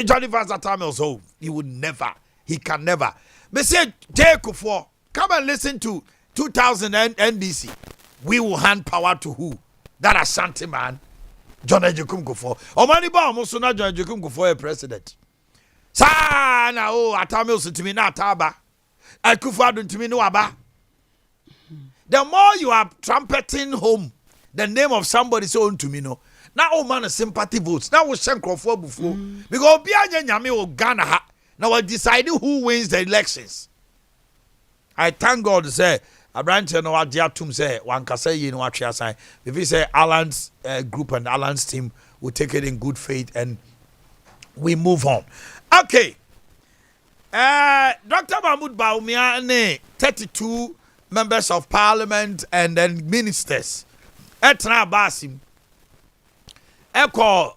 Johnny Vaz time also. He would never. He can never. But say Jacob for come and listen to 2000 NDC. We will hand power to who? That Ashanti man, John Ejekum Kufo. Omani ba almost not John Ejekum Kufo a president. Sa na atamil to me na taba. Akufo to me no aba. The more you are trumpeting home the name of somebody so to me no. Now man sympathy votes. Now we send Kufo before because Bianya Nyame o Ghana ha. Now we're deciding who wins the elections. I thank God to say a branch no Adea Tum say one can say you know what you say. If you say Alan's group and Alan's team will take it in good faith and we move on. Okay. Dr. Mahmoud Bawumia 32 members of parliament and then ministers. Etna Basim. Eko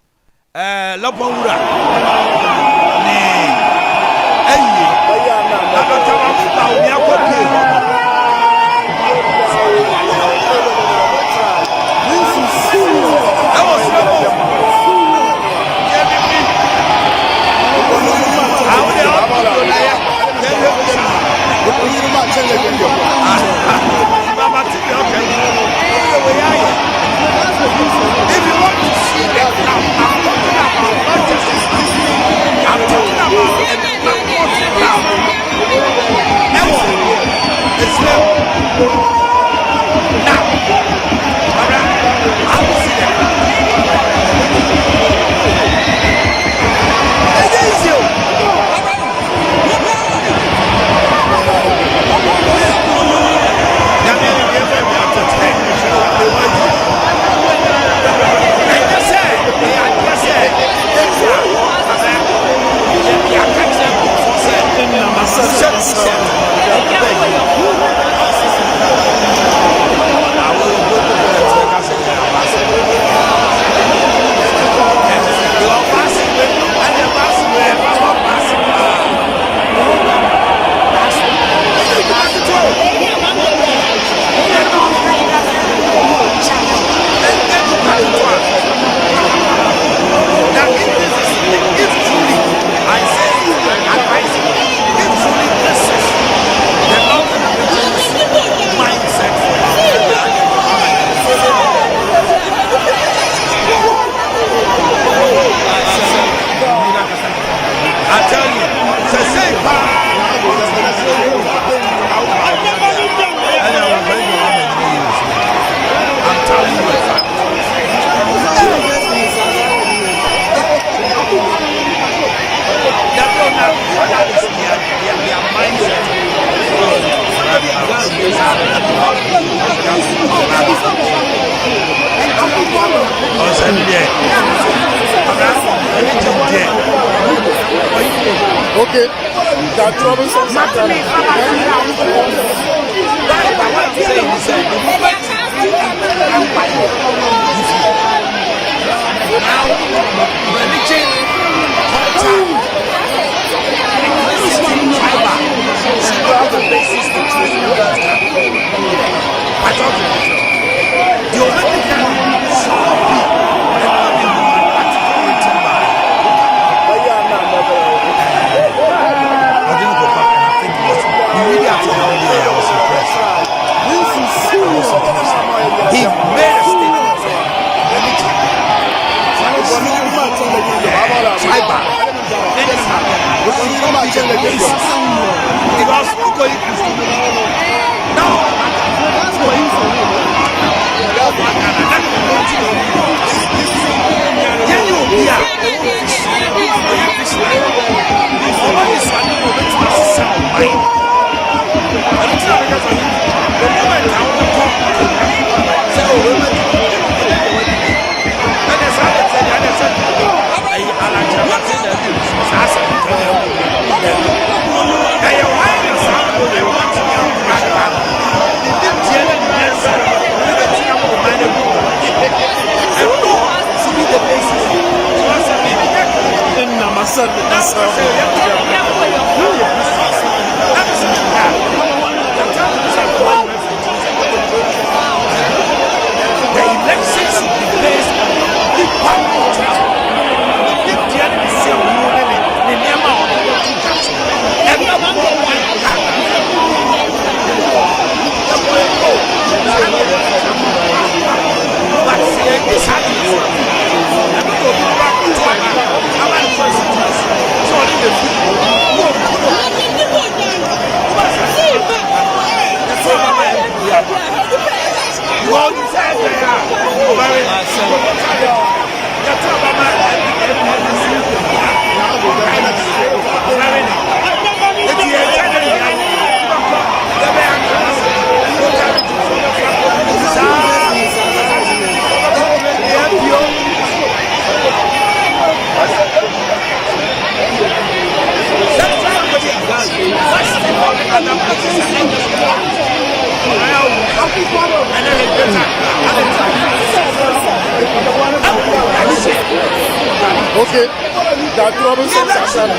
Lopawura. Dr. Mahmoud Bawumia if you want to see the crowd, I'm talking about not just this I'm talking about a black crowd. It's now, I will see them. It's you. Okay, that troublesome sometimes. He made a statement. The elections should be based on the power of Okay, that troublesome section.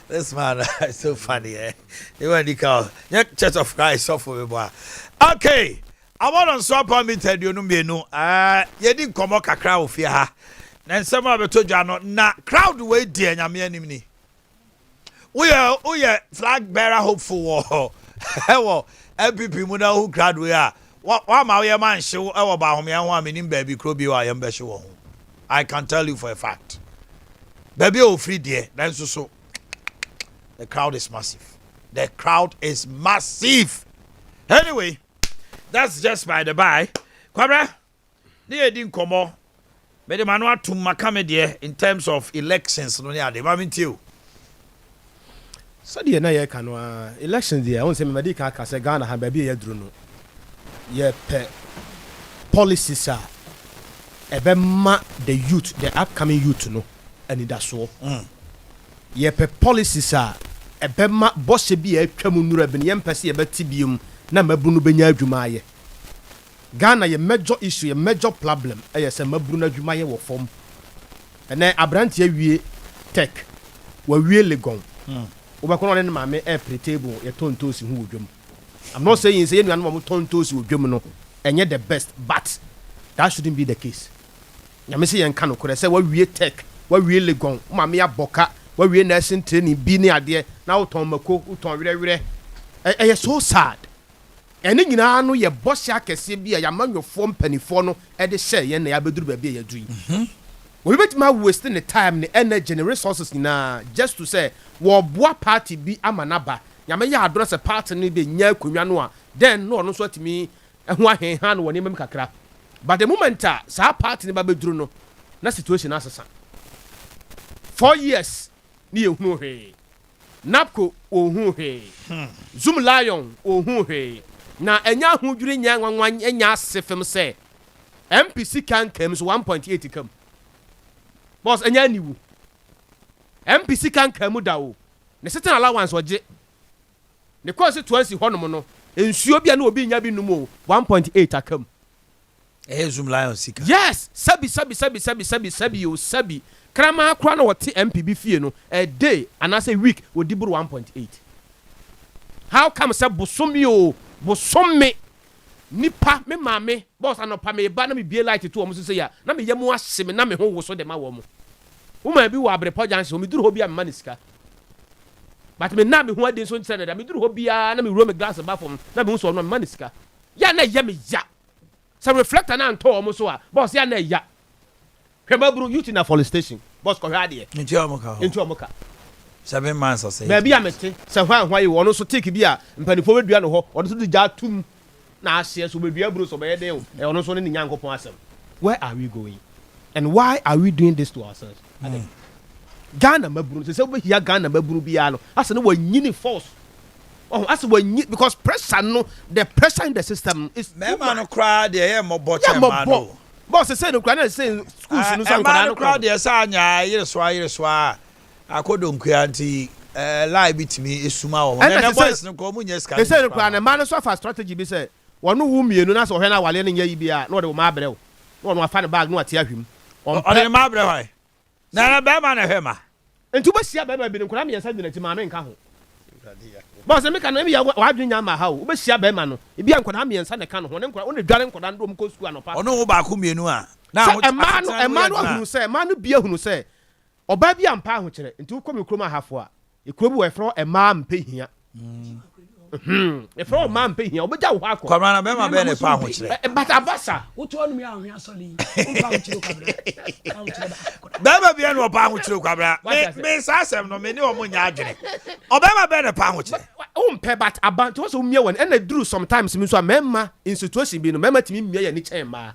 This man is so funny, eh? You want to call Church of Christ for me, boy. Okay, I want on Sompa meter you no you didn't come up a crowd here, ha. Then some of the told you not na crowd way dear, Yamini. We are flag bearer hopeful war. Hello, MPP Muda who crowd we are. What my man show about me and 1 minute baby Krobio I am besho. I can tell you for a fact. Baby oh free dear, that's so. The crowd is massive. The crowd is massive. Anyway, that's just by the by. Kwabra, they didn't come on. But the manual to Macame in terms of elections. No, yeah, they want you. So the na ye kanwa elections there. I want to say me ka say Ghana ha baby ye dru no. Ye pe policies are ebema the youth, the upcoming youth no. And that's so. Ye pe policies are ebema boss bi e twam nura be ne mpese ye beti biom na mabunu benya adwuma ye. Ghana ye major issue, ye major problem e say mabunu adwuma ye wo form. Ene abrante awie tech wa wie legon. Obakono ne maame e pre table ye tontosi hu odwom. I'm not saying say you no tontosi odwom no enye the best, but that shouldn't be the case. Nyame say yen kan okore say wa wie tech wa wie legon maame ya boka wa wie nursing training bi ne ade na uton mako uton werewere e so sad. Ene nyina no ye boss akese bi ya manwofo mpanifo no e de share ye na ya beduru ba bi ya dui. We bet ma wasting the time the energy and resources na just to say wo boa party bi amanaba nyame ya address a party ni be nya konwa no a then no so atimi ho ahenhan wo nemam kakra. But the moment sa party ni ba beduru no na situation asesa 4 years ni ehunu he napko ohun he zoom lion ohun he na enya hodwiri nya nwanwan enya asefem say MPC kan kam so 1.8 kam boss enya niwu MPC kan kam da o ne certain allowance oje ne constituency honom no ensuo bia na obi nya bi numu 1.8 akam zoom lion sika. Yes, sabi o sabi krama akra na wote MPB fie no a day and as a week wo diburu 1.8. How come say bosomme nipa me mame boss anopa me ba na me bie light to o mo say ya na me yemu ahye me na me ho wo so de ma wo mo wo ma bi wo abre pojanse o me duru ho bia me manisika but me na me ho ade so ntse na me duru ho bia na me ro me glass ba fom na me so no me manisika ya na ya me ya so reflector na nto omo so a boss ya na ya hwemaburu youth na police station boss ko hwade nti omoka 7 months or say baby amete se hwan yi wono so take bi a mpanifo bedua no ho wono so di ja tum na ahye so bedua buru so be den o e wono so ne nyankopon asem. Where are we going and why are we doing this to ourselves? Ghana maburu se we here Ghana maburu bia no ase no wanyini force ase wanyi because pressure no the pressure in the system is mema no cry de e mo bo chema no boss say no cry na say schools no san kwada no cry de say anya yire so akodonkua nti lie bitimi esuma wo na boys no ko munye ska say no cry na man so fa strategy bi say wono wu mienu na so hwe na wale no nya yi bia na wo de ma brɛ wo no afa ne bag no ate ahwim on ma brɛ hwan na be ma na hwe ma nti wo sia be ma bi no kura me yesa dina ti ma me nka ho boss me ka no bi ya wadwenya ma ha wo be sia be ma no e bia nkona me yesa ne ka no ho ne nkona wo ne dware nkona ndo ko school anopa ono wo ba ko mienu a na ho emanu ahunu say emanu bia hunu say oba bia mpa ho kire nti wo komi kroma hafo a ekuro bi wo efro ema mpehia efro ma mpehia obeja wo akọ kwamra na be ma be ne pa ho kire but abasa wo to anu mi ahwe asoli wo pa ho kire kwabra be ma bia no pa ho kire kwabra me sa asem no me ni o mo nya adwene obe ma be ne pa ho kire umpe but about was umie won and drew sometimes me so memma in situation bi no memma timi mie ya ni chen ma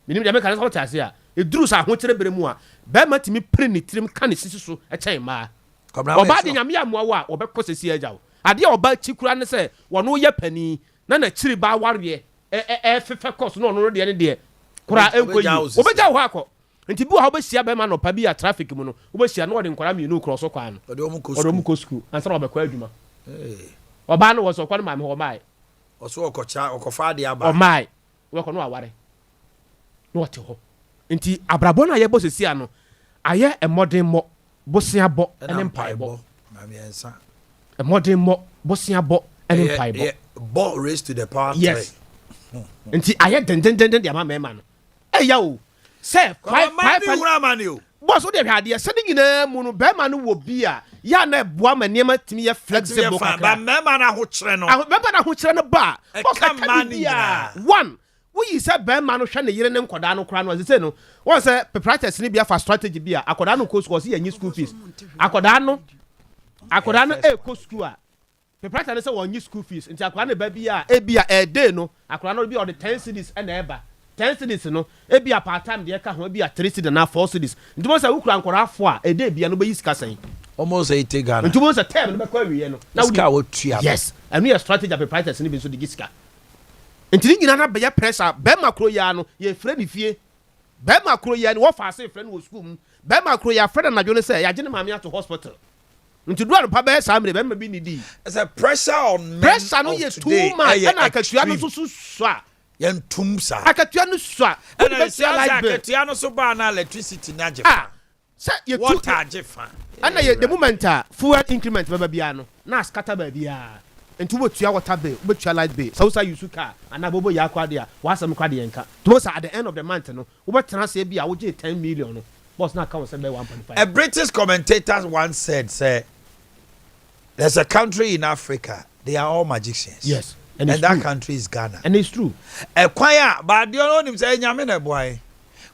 minim de me kan so tase a e drew sa ho kire bere mu a memma timi pre ni trim kan sisi so e chen ma oba de nyame amoa wo a obekọ sesi agyawo ade oba chikura ne se wono ye pani na na chiri ba ware fefe course no no de ne de kura enkoyi obeja wo akọ nti bi wo obehia be ma no pa bi a traffic mu no obehia no de nkora mienu cross kwa no ode omu ko school ansa na obekọ adwuma oba no wo so kwa no ma me ho mai oso okocha okofa de aba o mai we ko no aware no wote ho nti abrabo na ye bo sesi ano aye e modern mo bosia bo ene mpai bo ma me ensa e modern mo bosia bo ene mpai bo bo raised to the power yes nti aye den de ama mema no e ya o say 5 boss wo de hwade se de nyina mu no be ma no wo bi a ya na boa ma niam timi ye flexible ba mema na ho kire no mema na ho kire no ba boss ka mani one wo yi se be ma no hwe ne yire ne nkoda no kra no se no won se practice ni bia for strategy bia akoda no ko school se yanyi school fees akoda no e ko school a practice se won yi school fees nti akoda no ba bia e bia e day no akoda no bia o the 10 cities e na eba 10 cities no e bia part time de ka ho bia 3 cities na 4 cities nti mo se wo kura nkora afo a e day bia no be yi sika san almost 80 Ghana nti mo se term no be kwa wiye no na wo tua yes and we strategy of practice ni be so de sika nti ni nyina na be ya pressure be makro ya no ye frɛ ni fie be makro ya ni wo fa se frɛ ni wo school mu be makro ya frɛ na dwo se ya gye ne maame ato hospital nti do pa be sa mre be ma bi ni di it's a pressure on men pressure no ye too much na akatua no so a yen tum sa akatua no so a na se akatua no so ba na electricity na je fa se ye water je fa ana ye the moment fuel increment be bia no na scatter ba bia nti wo tua water bill wo tua light bill so say use car ana bobo ya kwa dia wa asem kwa dia nka to say at the end of the month no wo betena say bia wo je 10 million no boss na account say be 1.5. A British commentator once said there's a country in Africa, they are all magicians. Yes, and that country is Ghana. And it's true. E kwaya but you know him say nyame na boy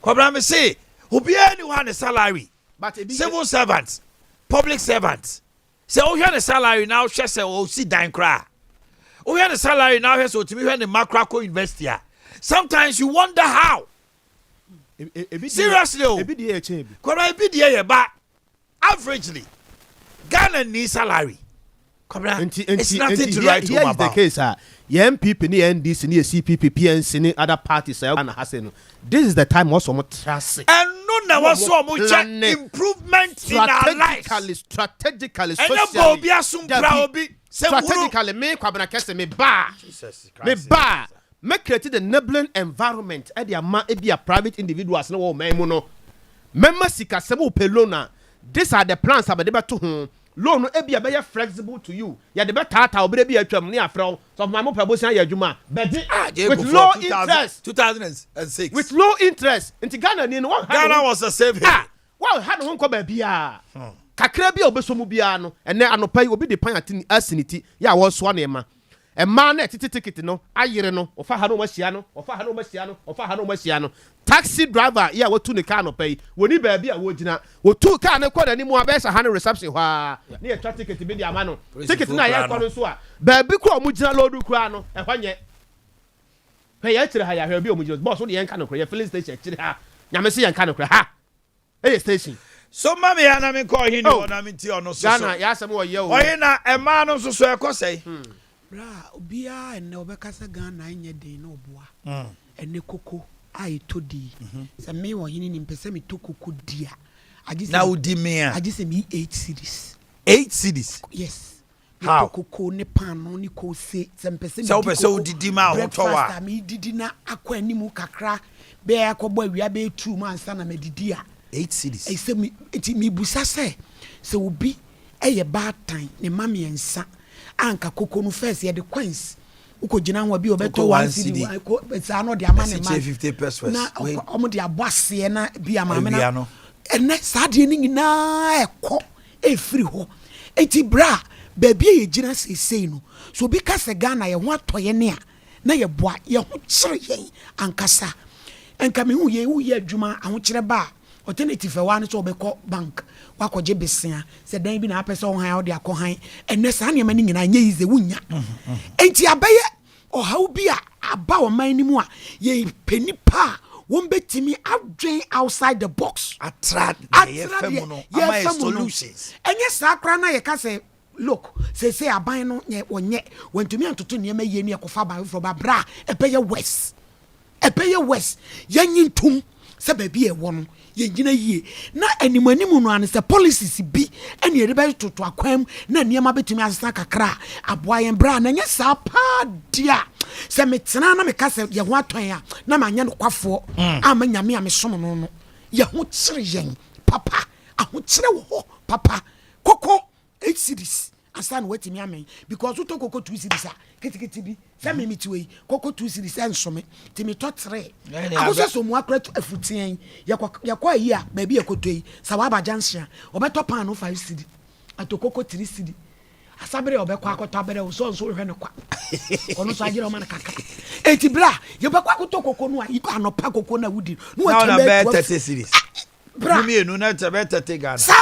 kwabra me say obi anyone salary but civil servants, public servants. Say o hwe the salary now hwe say o si dan kra. O hwe the salary now hwe so timi hwe the macro university. Sometimes you wonder how. Seriously, kwabra ba averagely Ghana needs salary. It's nothing to write home about. Here is the case. MPP, ni NDC, ni CPP, PNC, ni other parties. This is the time also more trust. And no, was so much improvement in our lives. Strategically, strategically, me kwabena kese me ba. Me create the enabling environment. Be a private individuals no man. Member sika sebo pelona. These are the plans abadeba to home. Loan no be flexible to you. Ya de better obi be atwam ne afro. So my mo pebosia ya adwuma. With low interest 2006. With low interest. Inti Ghana ni no Ghana was a safe haven. Wow, had no ko ba bia. Kakra bia obeso mu bia no. Ene anopa obi de pan atini asiniti ya wo so na ema. a man ticket no ayere no ofa ha no masia no ofa ha no masia no ofa ha no masia no taxi driver yeah what to the car no pay woni ba bia wo gina wo tu car ne kwada ni mu abesa ha no reception ha na ya ticket bi dia ma no ticket na ya kwa no so a ba bi kro mu gina lodu kra no e hwanye pe ya tire ha ya hwe bi o mu gina boss wo de yenka no kra ya filling station tire ha nyame se yenka no kra ha station so mama ya na me call him no na me ti ono so Ghana ya asem wo ye o oye na e ma no so ekosai bra obia enne obekasa Ghana anye den na oboa enne koko ai todi se me wo yini ni mpese me to koko dia agise na udi me a agise me 8 cities 8 cities yes how koko ne pano ni ko se mpese me so pese odidi ma hotowa me didi na akwa animu kakra be akobọ awia be 2 months na me didi a 8 cities I say me busa se obi eye bad time ne mama yensa anka koko no first ye the coins uko gina ho bi obeto 1 cedi ko sa no de ama ne ma 50 pesos na omo de aboase na bi ama me na enne sa de ni nyina ekọ efiri ho enti bra baby ye gina sei no so bi ka se Ghana ye ho atoye ne a na ye boa ye ho kire ye ankasa enka me hu ye adwuma aho kire ba alternative one so obekọ bank wakoje besia se dan bi na apese on han ode akohan enne sa ne mani nyina nya yize wunya enti abaye ohaw bi a aba o man ni mu a ye penipa won betimi adwen outside the box attract ye femono ama solutions enye sa akra na ye ka se look say aban no nye onye wantumi antoto ne ma ye ne ekofa ban fro ba bra epeye west yanyin tum se baby e wo no ye gina yie na animanimu no an se policies bi ene ere be toto akwam na niam betumi asesa kakra aboa yen bra na nya sa pa dia se metena na meka se ye ho aton a na manya no kwafo amanyame amesom no no ye ho kire yen papa aho kire wo papa koko 8 cities asan wetimi amen because we talk koko 2 cities a kitikiti bi se me mitiwe koko 2 cities ensome timi to 3 akoso so mu akra afutien yakwa yi a ba bi yakotoi sa wa ba jansia obeto pan no 5 cities atokoko 3 cities asabere obekwa akota bere so hwe ne kwa ono so agire o man kaka eti bra ye bekwa akoto koko no a ipa anopa koko na wudi no wa na 30 cities bra mi enu na 30 Ghana sa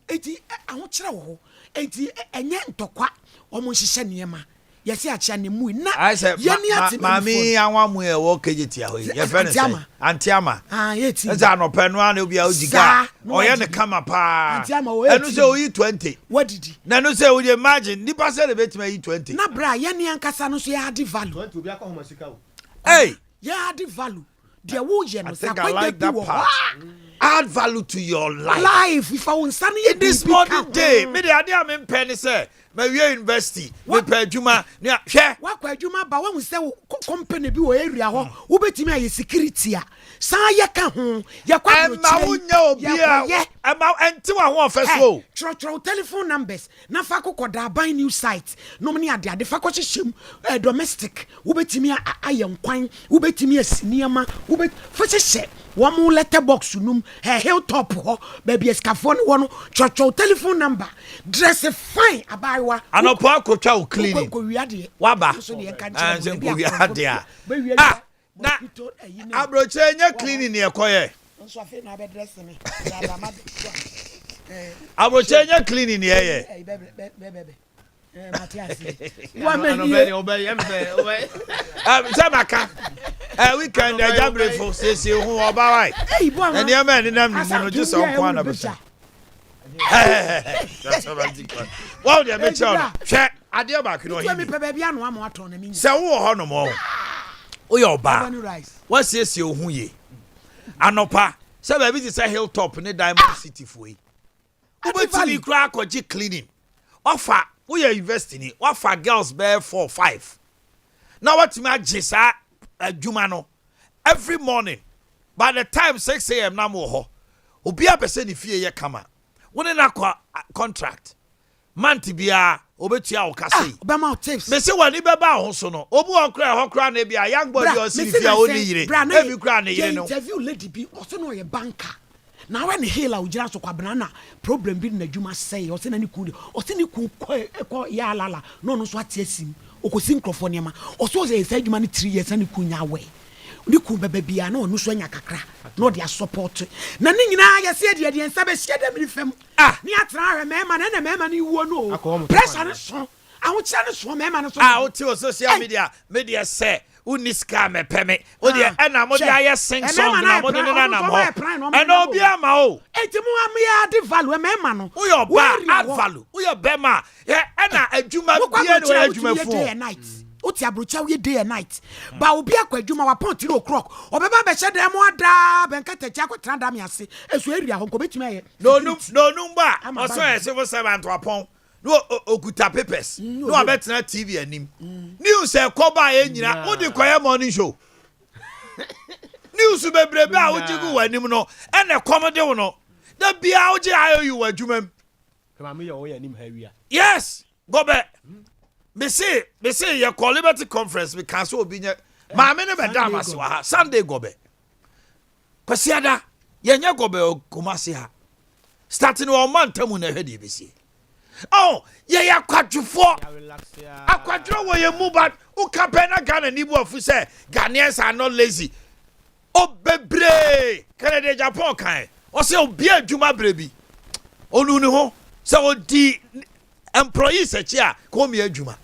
eti aho kire wo enti enye ntokwa omo hihye niema yesi acha ne mu na yeni ati mami anwa mu e wo kejeti aho ye fe ne say antiama yeti eza no penu ana obi a ojiga oye ne kama pa enu se oyi 20 wadidi na enu se oye imagine ni pa se le betima yi 20 na bra yeni ankasa no so ya add value 20 obi akọ masika o hey ya add value de wo ye no sa kwa de wo add value to your life if I won sunny in this modern day me de ade am pen say my university we pay adwuma ne hwe wakwa adwuma ba won say company bi wo area ho wo betimi aye security a san ye ka ho ye kwa ma wonya obi a ma enti wa ho ofeso tro telephone numbers na fa kokoda ban new site no me ade fa ko hyehyem domestic wo betimi aye nkwan wo betimi asiniama wo bet fa hyehye wo mu letterbox num hilltop ho baby escafone wo no tro telephone number dress fine abai anopo akotwa o cleaning waba na abroche nya cleaning ne ekoye nso afi na be dress me abroche nya cleaning ne ye Matias wa me obey Samaka weekend ajabre for sesi hu oba wai eni ama ni nam ni mu no just on kwa na be that's romantic one wow dey me chow hwe Adea Akye no himi pe bia no ama ato na mi se wo ho no mo o ye oba what sesi ohun ye anopa se ba bi ti say hilltop ne Diamond City foi ubetimi kra akọji cleaning offer we are investing offer girls bear 4 5 now what me agisa adwuma no every morning by the time 6 a.m. na mo ho obi a pese ni fie ye kama woni na contract month bia obetua o kase obema tips me se wani beba ho so no obu onkra ho kra na bia young boy o si fie oni yire e bi kra na yire no interview lady bi o so no ye banker na when healer ujira so kwa banana problem bi na dwuma say o se na ni ku o se ni ku ko ya lala no no so atiesim okosi nkrofo niema oso ze say adwuma no 3 years ani kunya we ni ku bebe bia na onu so anya kakra na dia support na ni nyina ya se de nsa be hye dem ni fam ni atra hwe mema na mema ni wuo no pressure no so awo kira no so mema no so o ti o social media say uniska me peme o de na mo de aye sing song na mo de na mo and obi ama o enti mo am ya de value mema no wo your ba add value wo your bema na adwuma bia no adwuma fu oti abrocha we day and night ba obi akwadwuma wa pon 3 o'clock obeba be hye dem ada ben kata cha kwatra da me ase esu area ho ko betumi aye no ba oso e civil servant wapon no okuta papers no abetena TV anim news e ko ba ye nyina wo di koye morning show news bebrebe a wo jigu wanim no ene komode wo no da bia wo ji ayo yu wadwumam kama me yo anim ha wi a yes go be me say your Liberty conference we cancel obinya ma me ne be da amase wa ha Sunday go be kwasiada ye nya go be Kumasi ha starting one month tamu na hwede be sie oh ye ya kwadwefo akwadwo wo ye mu but u campaign na Ghana ni bu afu say Ghanaians are not lazy obebre Canada Japan kan o say obi adwuma brebi onu ni ho say odi employees echi a ko me adwuma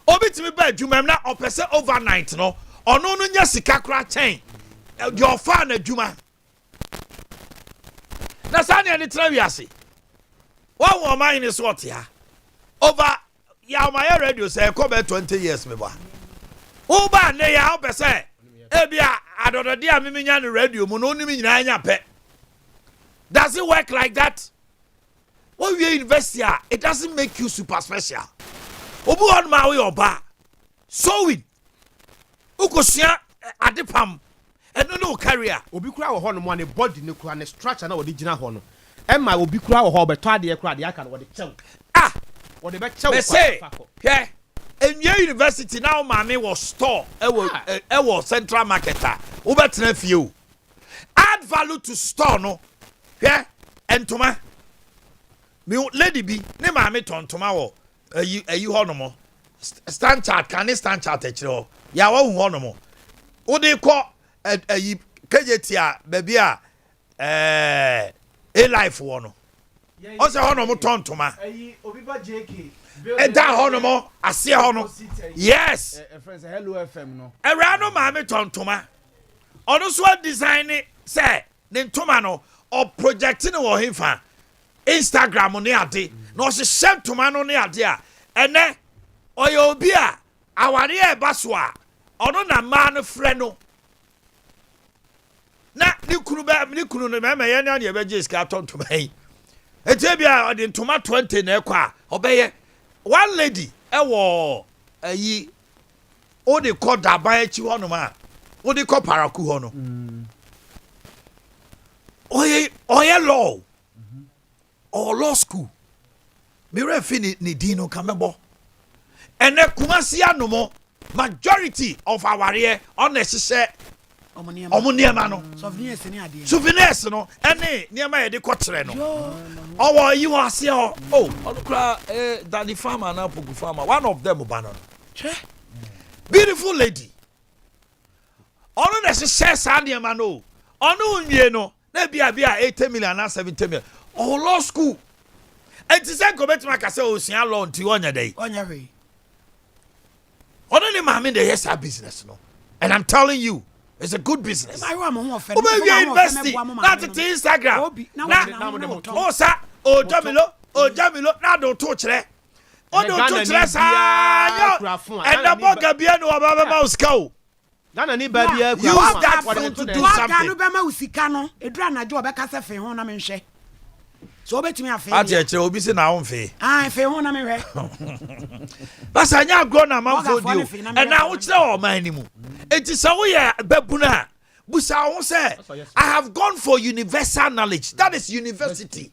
obi timi ba adwuma na opese overnight no ono no nya sika kra chen your fan adwuma na sane ani tra wiase wa wo man ni so otia over ya my radio say ko be 20 years me ba wo ba ne ya opese e bia adodode a me nya no radio mu no ni me nyina nya pe does it work like that when we are university it doesn't make you super special obu on ma we oba sewing ukosua adepam eno no career obi kura wo ho no mo ne body ne kura ne structure na wo de gina ho no e ma obi kura wo ho beto ade kura de aka no wo de chew wo de be chew kwa say yeah enye university now ma me was store e wo central marketer wo betena fie o add value to store no yeah entoma me lady bi ne ma me tontoma wo ayi ho no mo stand chart kan stand chart e kire ho ya wo hu ho no mo wo de ko ayi kejetia ba bia a life wo no o se ho no mo tontoma ayi obi ba JK e da ho no mo ase ho no yes friends hello FM no era no ma me tontoma ono so design say ne ntoma no o project ne wo himfa Instagram ne ade no se shem toma no ne ade a ene oyo obi a aware e baso a ono na ma no frɛ no na ni kunu no me ye na ye be jiska tontoma yi ete bia ode ntoma 20 na ekwa a obeye one lady e wo ayi o de ko daban achi ho no ma o de ko paraku ho no oye law or law school me refi ni dino kamebo ene Kumasi anomo majority of our here unnecessary omoniema no souvenirs no ene niema ye de kotre no owo yi wa se o onukra Danny farmer na Pogu farmer one of them banon beautiful lady onu necessary sa niema no onu nwie no na bia 80 million na 70 million oh law school and to say go bet ma ka say o sia law nti onya dey onya we only ma me dey yes business no and I'm telling you it's a good business oba we university not to Instagram na o sa o jamilo na do to kire o do to kire sa and the boga bia no aba ma uska o Ghana ni ba bia use that phone to do something Ghana be ma usika no edura na jo obeka se fe ho na me nhwe so obetimi afa ati kire obi se na wo mfe fe ho na me hwe basa nya agro na manfo dio and na wo kire o man ni mu enti se wo ye babuna busa wo say I have gone for universal knowledge that is university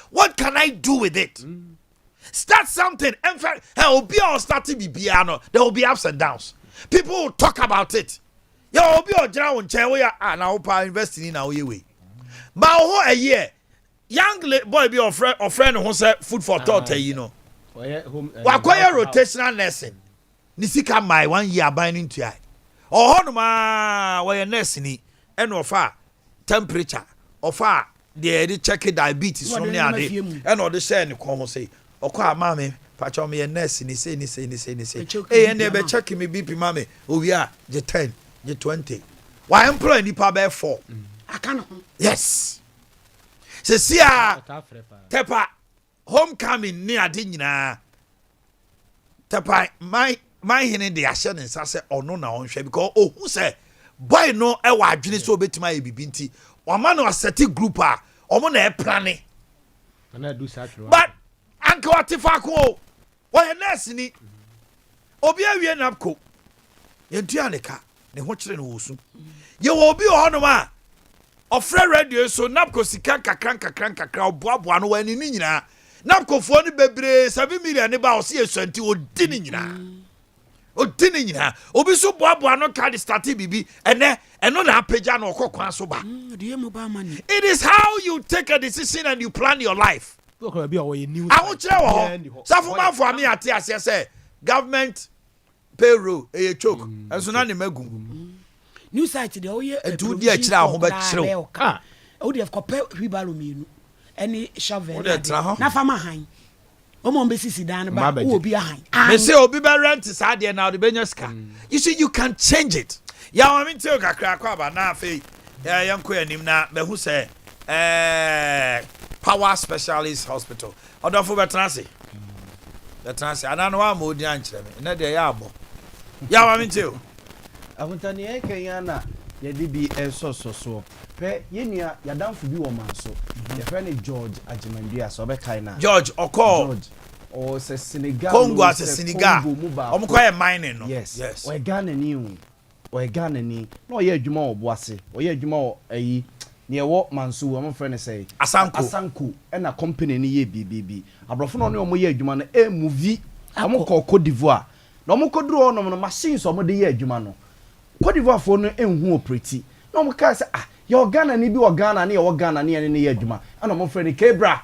what can I do with it start something in fact obi or starting bibia no there will be ups and downs people will talk about it yo obi o jira won chen we ya na wo pa investing na wo ye we ma ho a year young boy be of friend who say food for thought you know wakoye rotational nursing ni sika mai 1 year aban into ai oho ma we nurse ni eno ofa temperature ofa de check diabetes from near ade eno de share ni kon ho say okwa mama pacho me nurse ni say ene be check me BP mama owia je 10 je 20 why employ ni pa be 4 akana yes se sia tepa homecoming ni ade nyina tepa my hene de ahye ne nsa se ono na onhwe because ohu se boy no e wa adwene so obetima e bibi nti o ma no aseti group a omo na e plane na do satro but anka watifa ko o ye nurse ni obi awie napko yentua ne ka ne ho kire ne wosu ye wo obi o hono ma ofre radio so napko sika kakran oboaboa no wani ni nyina napko fo ni bebre 7 million ne ba o se yesuanti odi ni nyina odini nyina obi so boaboa no card start bibi eno na apeja na okokwan so ba it is how you take a decision and you plan your life awo kire wo safo ma fo ami ate ase say government payroll e choke enso na ne magum new site de oye edu di a kire aho ba kire o de kope wibalo mienu any shovel na fama han omo mbesisi dan ba obi ahan me say obi be rent sade na o de benya ska you see you can change it ya wa me tell kakra kwa ba na afi ya yanko anim na be hu say power specialist hospital odofo betrase anano wa mo di ankyere me na de ya abo ya wa me tell ahuntani e kan na ye di bi so pe yenua yadamfo bi wo manso ye fe ne George Ajimandia so be kai na George Oko o se Senegal Congo as Senegal omkoye mining no yes o Ghana ni no ye adwuma oboase o ye adwuma o ayi ne wo manso wo mo friend say Asanko na company ni ye bibibi abrofo no ne o mo ye adwuma no e movie omo ko Cote d'Ivoire no mo ko duro no machines o mo de ye adwuma no Cote d'Ivoire fo no enhu operate no mo ka say yo Ghana ni bi wo Ghana ni wo Ghana ni ne ye adwuma ana mo friend Kebra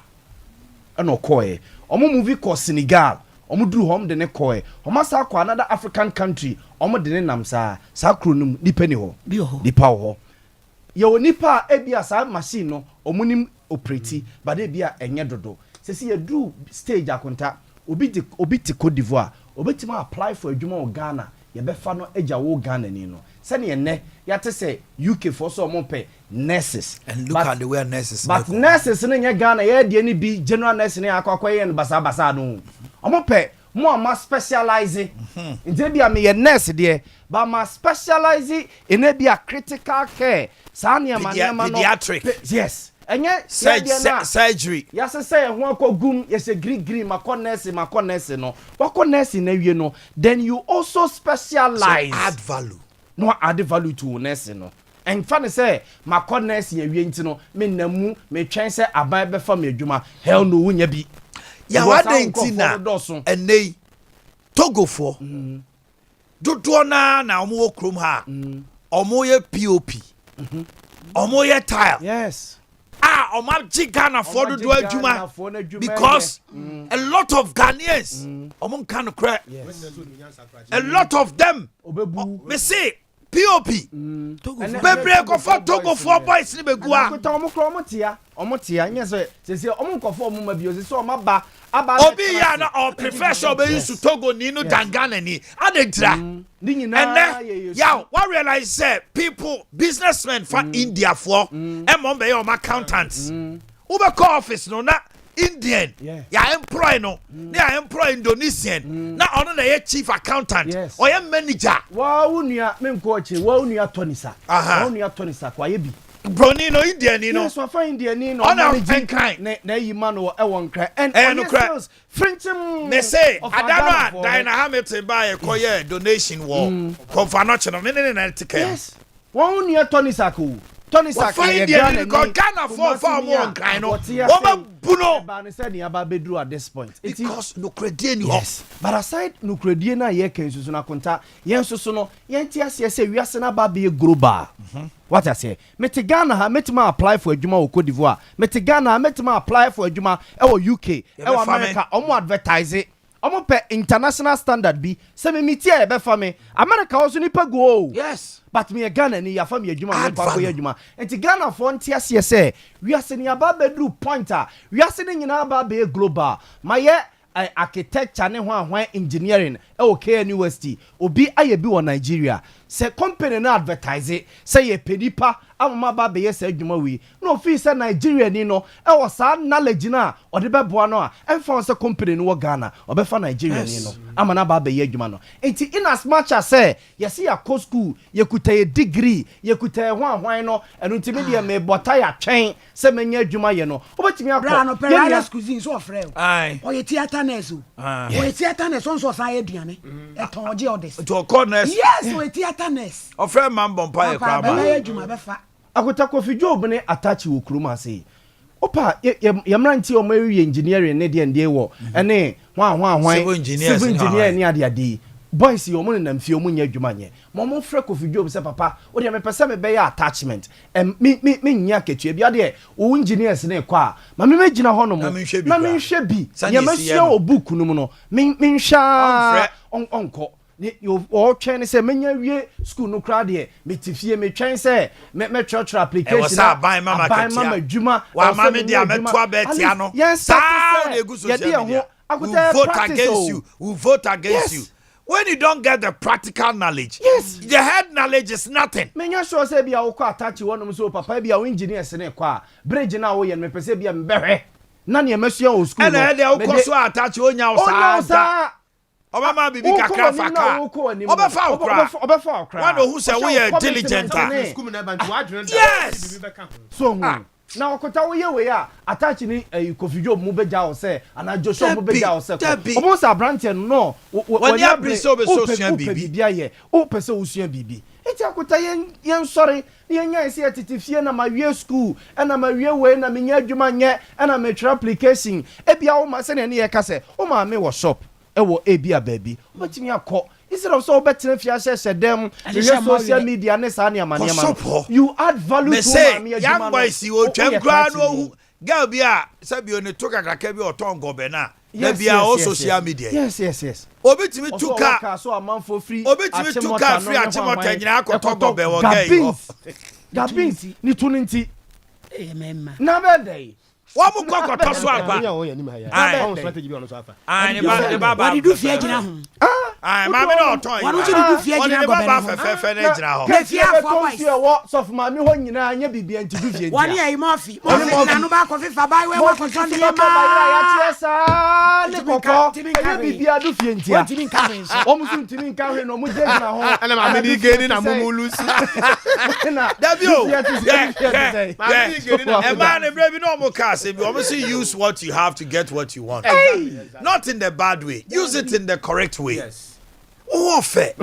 ana okoye omo movie ko Senegal omo duru hom de ne koye omo sa kwa another African country omo de ne namsa sa kronum nipa ni ho nipa ho ye nipa ebia sa machine no omo nim operate but ebia enye dodo se se ye duru stage akonta obi ti Cote d'Ivoire obetima apply for adwuma o Ghana ye be fa no agya wo Ghana ni no se ne ne ya te say UK for so omo pe nurses and look at the way nurses but nurses ne nya Ghana ye de ni bi general nurse ne akwa ye no basa no omo pe mo ama specialize nje bia me ye nurse de ba ma specialize in e bia critical care sa ne ma no pediatric yes enye surgery ya se say ho akogum ye se green makọ nurse no wakọ nurse na wie no then you also specialize so add value no add value to nurse no en fa ne say makọ nurse ye wie nti no me namu me twen say aban be fa me adwuma hell no wunya bi ya wade nti na enei togofo dodo na omo krom ha omo ye POP omo ye tile yes omo Ghana for do adwuma because a lot of Ghanaians omo kan cry a lot of them me say POP bebre ko for Togo for boys ni begua omo tia nya se omo ko for omo ma bi o se omo ba obi ya na o professional be use Togo ni no dangana ni adentira ni nyina ya what realize say people businessmen from India for e be your accountants ube call office no na Indian ya employ no na employ Indonesian na ono na ye chief accountant or ye manager wa unua menkoche wa unua tonisa wa unua tonisa kwa ye bi broni no Indian ni no yes wa fa Indian ni no na yi man no e won kra and French me say adano Diana Hamilton buy a donation war confirmation no me na ticket yes wa unua tonisa ko Tony Saka Ghana for more kind of woman buno ban said ni aba bedru at this point because no credit ni yes but aside no credit na ye kan susu na konta yen susu no yen ti ase se wiase na ba be global what I say meti Ghana ha metima apply for adwuma o Cote d'Ivoire meti Ghana metima apply for adwuma e wo UK e wo America omo advertise omo pe international standard bi se me meti e be fa me America also nipa go yes but me Ghana ni ya fa me adwuma me kwa ko adwuma enti Ghana fo ntia se se wiase ni aba bedru pointer wiase ni nyina aba be global maye architecture ne ho engineering e o KN University obi aye bi wo Nigeria se company na advertise say ye penipa amama ba be yes adwuma wi no fi say Nigeria ni no e wo sa knowledge na o de beboa no a emfa say company no wo Ghana obefa Nigeria ni no amana ba be ye adwuma no enti in as much as say yes ya co school ye kuta ye degree ye kuta ye hwan no enu ntimi de me bota ya twen say menya adwuma ye no obetimi akọ no Paradise cuisine so ofre o ye theater nurse o ye theater nurse on so say aduane e ton je orders to corners yes o ye theater nurse ofre man bompa ye kwa ba ye adwuma be fa akota Kofi Job ne attach wo kuruma sei opa yamranti o mawi engineering ne de ende wo ene hwan civil engineer ne ade boys yo mo ne namfie o mo nya adwuma nye mo frɛ Kofi Job se papa o de me pese me be ya attachment me nya ketua bia de o engineers ne kwa ma me magina ho no mo na me nhwɛ bi ya mahia o book no mo no me nhwa onko ni o twɛn sɛ menya wie school no kra de me tifie me twɛn sɛ me church application na ban mama adwuma wa ma me dia me to abetia no sa na egu social media we vote against you we vote against you when you don't get the practical knowledge the head knowledge is nothing menya sure say bia wo kɔ attach wonom so papa bia wo engineers ne kɔ a bridge na wo yɛ me pese bia mbehwe na ne masua o school no na de wo kɔ so attach onya wo sa Obama bibi kakra faka obefa okra one who say we are diligent yes so na okota wo ye we a attach ni Kofi Job mu beja o say ana Joshua mu beja o say omo sa branch no when ya briso be so sua bibi bia ye o pese wo sua bibi eti akota yen sorry yen nya ese titifie na mawie school na mawie we na menya adwuma nye na me try application e bia wo ma se ne ye ka se o ma me wo shop ewo Abia baby obetimi akọ instead of so better fiase dem social media ne sa ne amane you add value to me young boys o twem kra no girl bia sabi o ne to kakaka bi otongo be na bia o social media yes obetimi tuka so amanfo free obetimi tuka free achimota nyina akotongo be wo gay gabins ni tuninti na be dey wa mu kokoto so aba ne baba what do fie gina ho ma me no ton wa no do fie gina go be baba fefe ne gina ho na fie afo boys wo so ma me ho nyina anya bibia nti du fie gina wani ai mofi na no ba ko fifa bai we wa ko son de ma ya tiesa ne koko anya bibia du fie ntia o mu sun timi nka hwe no mu je gina ho ana ma me di geni na mu mulusi na dabio e ma ne bre bi no mo ka say we obviously use what you have to get what you want. Not in the bad way. Use it in the correct way. Yes. Oh, fair.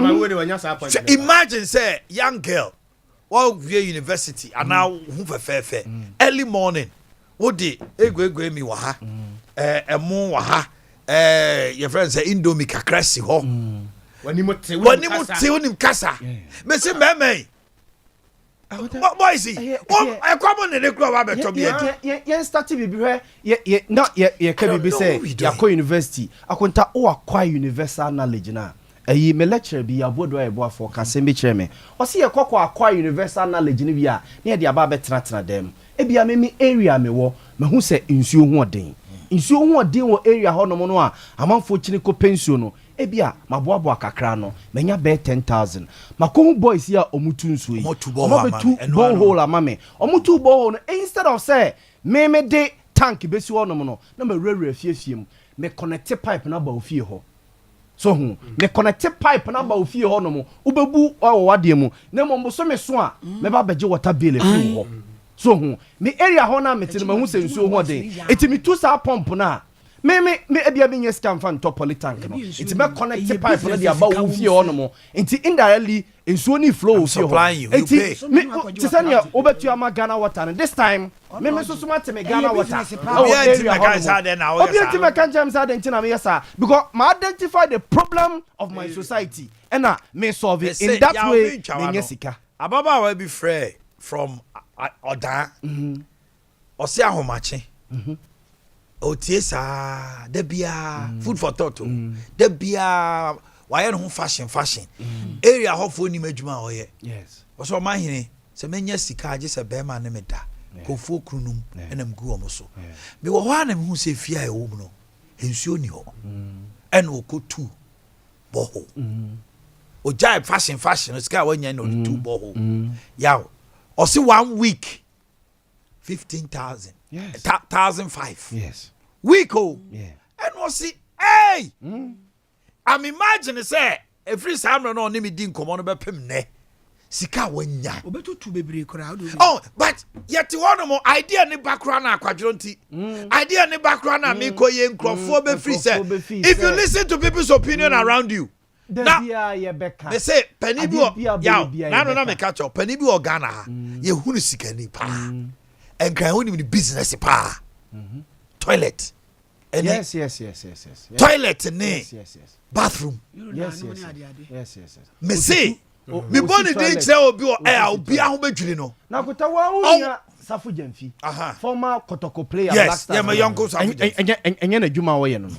Imagine, say, young girl, well, via university, and now who fair. Early morning, what did egwe mi waha? Emo waha. Your friend say Indomie kakrasi ho. When you nim kasa. Me say me. What boy is he? I come on the club about to be ye start to be ye not ye can be say Yako University akonta o acquire universal knowledge na me lecture bi abodo e bo for kan se me kire me o se ye kokko acquire universal knowledge ni bia na ye de aba betra dem e bia me area me wo me hu se nsuo hu oden wo area ho no no a amanfo chini ko pension no ebia maboabo kakra no menya be 10,000 makohu boys ya omutu nsuo yi omobetu borehole amame omutu borehole no instead of say me de tank besi wo no no na me rewre fiefie mu me connect pipe na ba ofie ho so hu me connect pipe na ba ofie ho no mo ubebu wo wade mu na mo so me so a me ba beje water bill fi ho so hu me area ho na me tiri me hu se nsuo ho de etimi tu sa pump na me ebia bi nyes kan fan top polytank no it me connect pipe no dia ba wo fie ono mo enti indirectly ensuo ni flow fie ho enti ti sanya obetu ama Ghana water this time me so so mate me Ghana water obi me kan jam sa den na me yesa because ma identify the problem of my society and me solve it in that way me nyesika ababa wa bi frɛ from oda osi ahomache otiesa da bia food for thought da bia why no fashion area hofo ni madwuma oye yes so Omanhene se menya sika age se be ma ne meda kofo krunum enam gu omo so me wo ho anam hu se fia e wo mu no ensuo ni ho en okotu boho o jai fashion sika wanya no tu boho yaw o se 1 week 15,000 yes 1,005 yes week oh yeah and o se hey I'm imagine say every time no ni me din komo no be pem ne sika wanya obetutu bebre kora oh but yet one more idea ni background na akwadwo nti idea ni background na me koye nkrofo be free say if you listen to people's opinion around you now they say penny bi na me catch up penny bi Ghana ha ye hunu sika ni pa enkan hunu ni business pa toilet yes toilet ni yes bathroom yes me say me boni dey say obi obi ahun bedwiri no na kota wa unya Safu Jamfi former Kotoko player Black Stars yes yeah my uncle Safu Jamfi enye na dwuma wo ye no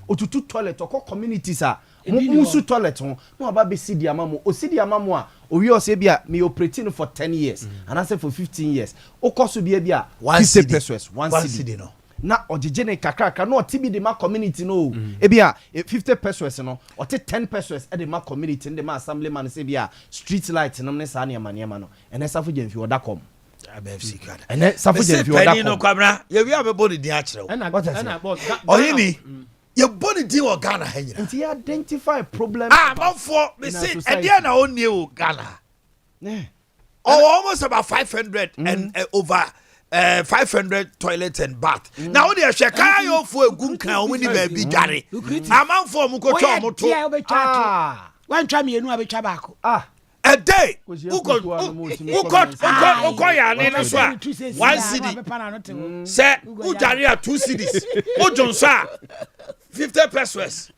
otutu toilet okọ communities a musu toilet ho no aba be sidi amamo osidi amamo a owi o se bia me operating for 10 years and I say for 15 years okoso bia 50 pesos 1 cedi no na ojeje ne kakaka no otibi de ma community no e bia 50 pesos no ote 10 pesos e de ma community de ma assemblyman se bia street light no ne sa ne amaniema no ene Safu Jamfi odakom abfc card ene Safu Jamfi odakom penny no kwabra ye wi abebo de akire ana boss oyini ye boni din o Ghana ha nyina nti identify problem manfo me say e na oni o Ghana almost about 500 and over 500 toilets and bath now they share kaya yo fu egum kan o ni ba bi dware amanfo mu ko to mo to wan twa mienu abetwa baako a day uko ya ni no so a 1 cedi say udware a 2 cedis ojonso a 50 pesos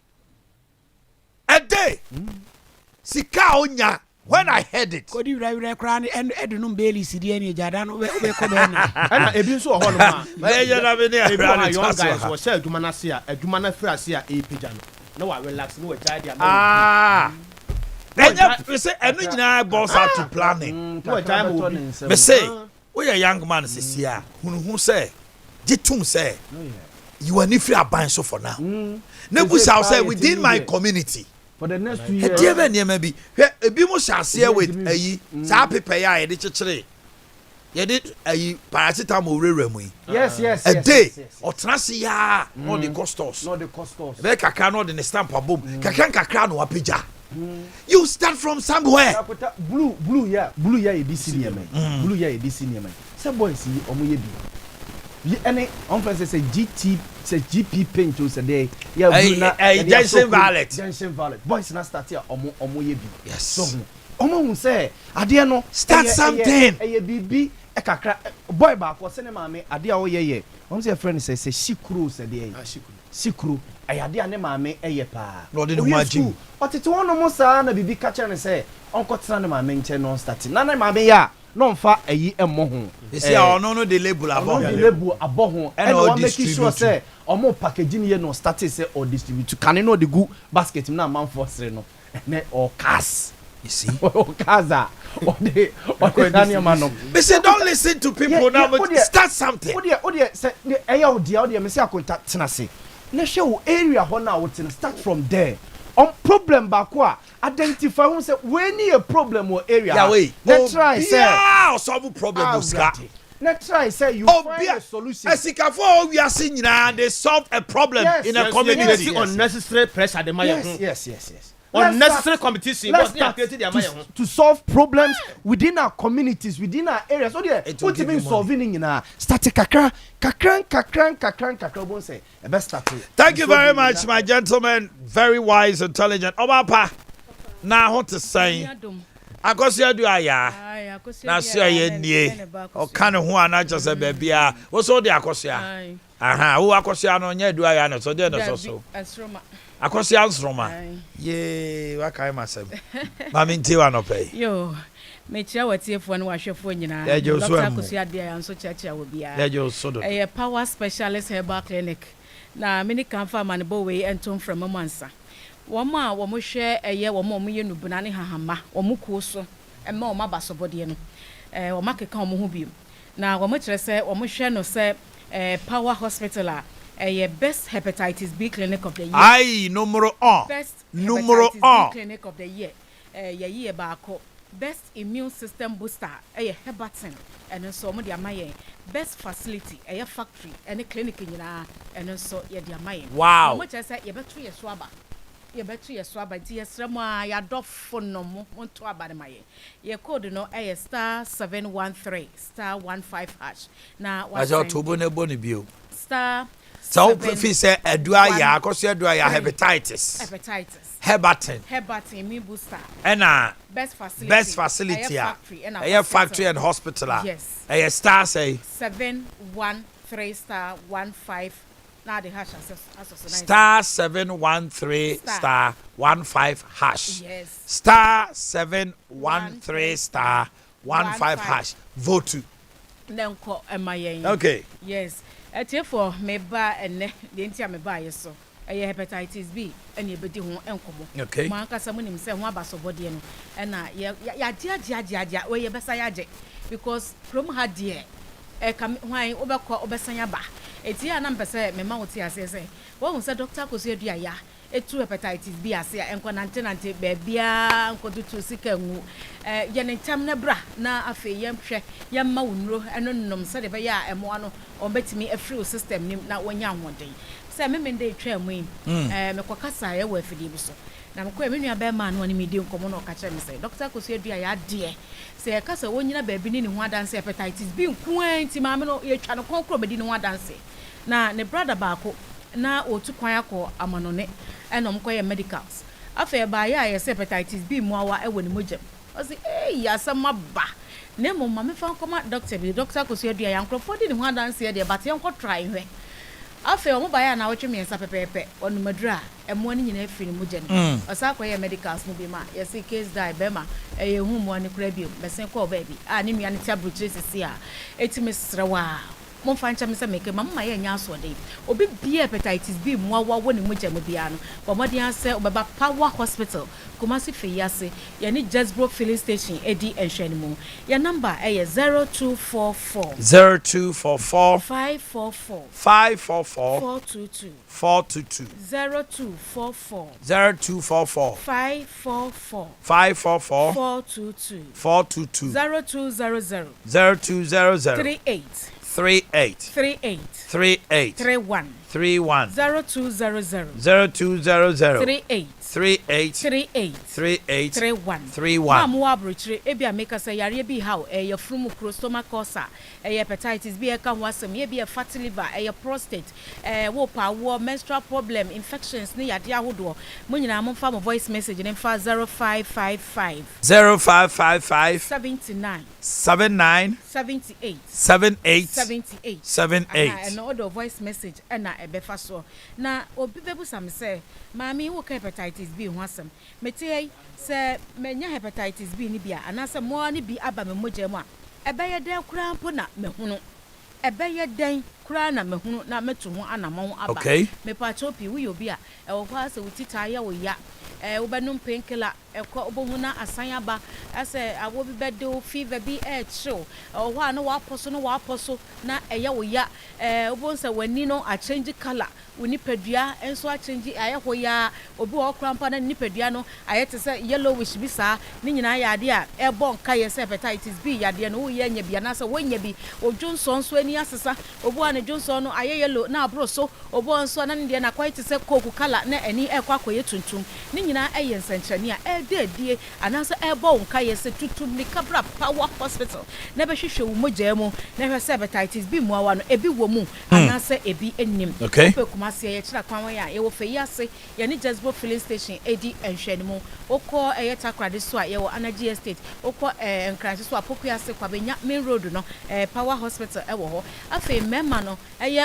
a day sika onya when I heard it kodi wira kra ni edunum beli sidi ani jada no be ko be na ana ebi nso ho no ma ye na be ne abra ni guys wo say aduma na se a aduma na fra se a e pija no wa relax no wa child we say enu nyina boss out to planning no time we say we a young man se sia hunu say jitum say you are free aban so for now nebu shall say within my community for the next 2 years e dey be bi ebi mo share with ayi sa paper ya e dey chechire ye dey ayi paracetamol rere mu yes a day otrase ya no the costos be kakra no the stamp abom kakra no apija you start from somewhere blue ya e bi senior man blue ya e bi senior man say boys yi omo ye bi any on first say GT say GP paint o say dey ya blue na Jensen Violet boys na start ya omo ye bi yes so omo hu say ade no start something e bibi e kakra boy ba ko sene maame ade a wo ye on say friend say shikuru say dey shikuru ayade ane maame eye pa no de no magin otete wono mo saa na bibi ka kire ne say onkotena ne maame nche no start na maame ya no mfa ayi emmo ho e say ono no de label abo ho and o make sure say omo packaging ye no start say or distribute kan no de gu basket na man for sere no ne o cas you see o kaza o de Daniel Mano they say don't listen to people now but start something o de say eya o de me say akonta tena se na hwe wo area ho na wo tena start from there on problem bako a identify who say we need a problem or area let's try say yeah solve problem uska let's try say you find a solution esikafo we are seeing now they solve a problem in a community unnecessary pressure the mayor yes unnecessary competition was not created to solve problems within our communities within our areas so there what even solving in start kakran bon say e best start. Thank you very much my gentlemen, very wise, intelligent obapa na what to say akosi adu aya na so ye nie o kan ho ana just be bia wo so de akosi aha wo akosi ano nya adu aya na so de no so akosi ansroma ye wakai masem mami ntiwa no pay yo me chia watiefo no wahwefo nyina Dr. Akosi Adea anso chia wo bia ya jo so do power specialist herbal clinic na mini kan fa man bo we entom from mansa woma womo hwe eye womo mo ye nubuna ne hahama womo ko so ema woma basobode no woma keka womo ho biom na womo kire se womo hwe no se Power Hospital a best hepatitis B clinic of the year. Aye, numero 1. Best numero hepatitis 1 B clinic of the year. Year baako. Best immune system booster. Hebatin. And so mo dia maye. Best facility. Factory. Any clinic nyina. And so ye dia maye. Wow. Mo say ye betu ye swaba. Ye betu ye swaba. Ti ye sremo ya dofo no mo to aba de maye. Ye code no *713 *15#. Na wa ajo tobo ne boni bio. Star so fi say edua ya akoso edua ya hepatitis hebatin me booster ena best facility a factory and hospital yes a star say 713 *15 now the hash star 713 *15#. Yes, star 713 *15#. Vote then ko emayen okay yes for me ba ene de ntia me ba yeso hepatitis B ene ebedi ho enkomo okay man kasa munim se ho abasobode no na ya we ye besa ya je because from had there kam hwan obekọ obesan ya ba etia na mpese me ma woti ase se wo hu se doctor koso edua ya etu hepatitis B ase enko nante bebia enko tutu sika nwu ye ne ntam na bra na afi ye hwe ye ma wonuro eno nnom se de be ya emo ano ombetimi afri system nim na wonya ahoden se me mende twa mu me kokasa ye wa afidi bi so na me ko me nua be ma no ani me di nkomo no ka kire me se doctor koso edua ya de se kasa wonyina baabi ni ho adanse hepatitis B nkuanti ma me no ye twa no konkro be di no adanse na ne brother baako na otu kwan akọ amanone enom koye medicals afa ba ya ye hepatitis B mu awa ewo ni mogem o se asama ba ne mo ma me fa koma doctor koso adua ya nkrofo di ni ho adanse de but ye nko try hwe afa o mo ba ya na wotwe me nsa pepepe onu madura emo ni nyina afi ni mogem o sa koye medicals no bi ma ye se case die be ma eye hu mo ani kura bi be sen ko ba bi ni nua ni tabletry sisi a etime srewa mo fancha me se meke mama ye nya so de obi bi hepatitis B mu awa wo ni mu jam bia no bomodi ase obeba Power Hospital Kumasi Feyase ye ni Jasbro filling station edi enhwani mu your number 0244 544 422 0244 544 422 0200 38 31 0200 38 31 mo abrochire ebia make say yare bi how your from stomach ulcer hepatitis B ka ho asem ye bi fatty liver prostate wo pa wo menstrual problem infections ne yade ahodo mo nyina mo fa mo voice message ne fa 0555 79 78 and all voice message na ebefa so na obi bebu sam say mami wo hepatitis B ho asem meti say menya hepatitis B ni bia anase mo ni bi aba me mogya mu a ebeye den kura mpo na mehunu ebeye den kura na mehunu na metu ho anamon aba me pa chopi wo yobi a e wo kwa se wutita ya wo ya wo benum painkiller ekọ obohuna asanya ba ase awo bi bedo fever bi chill wo ana wa poso na eye wo ya obonsa wani no a change color woni padua enso a change aye ho ya obi wo krampa na nipadua no aye te se yellowish bi sa ni nyina ya de a ebon ka ye se hepatitis B ya de no wo ya nya bia na se wonya bi ojonso nso ani asesa obo ana jonso no aye yellow na abro so obo nso na ne de na kwai te se coke color na ani ekwa koye tuntum ni nyina eye nsanchani a die anasa ebo nka yese tutum ni kabra Power Hospital na be hwehwe wo mogya mu na hwe se hepatitis B mu awa no ebi wo mu anasa ebi enim pe kumase ye kira kwan ya ye wo Feyase ye ni Jasbro filling station edi enhwani mu okọ takrade so a ye wo Energy Estate okọ enkrase so apokuase kwa benya main road no Power Hospital wo ho afi mema no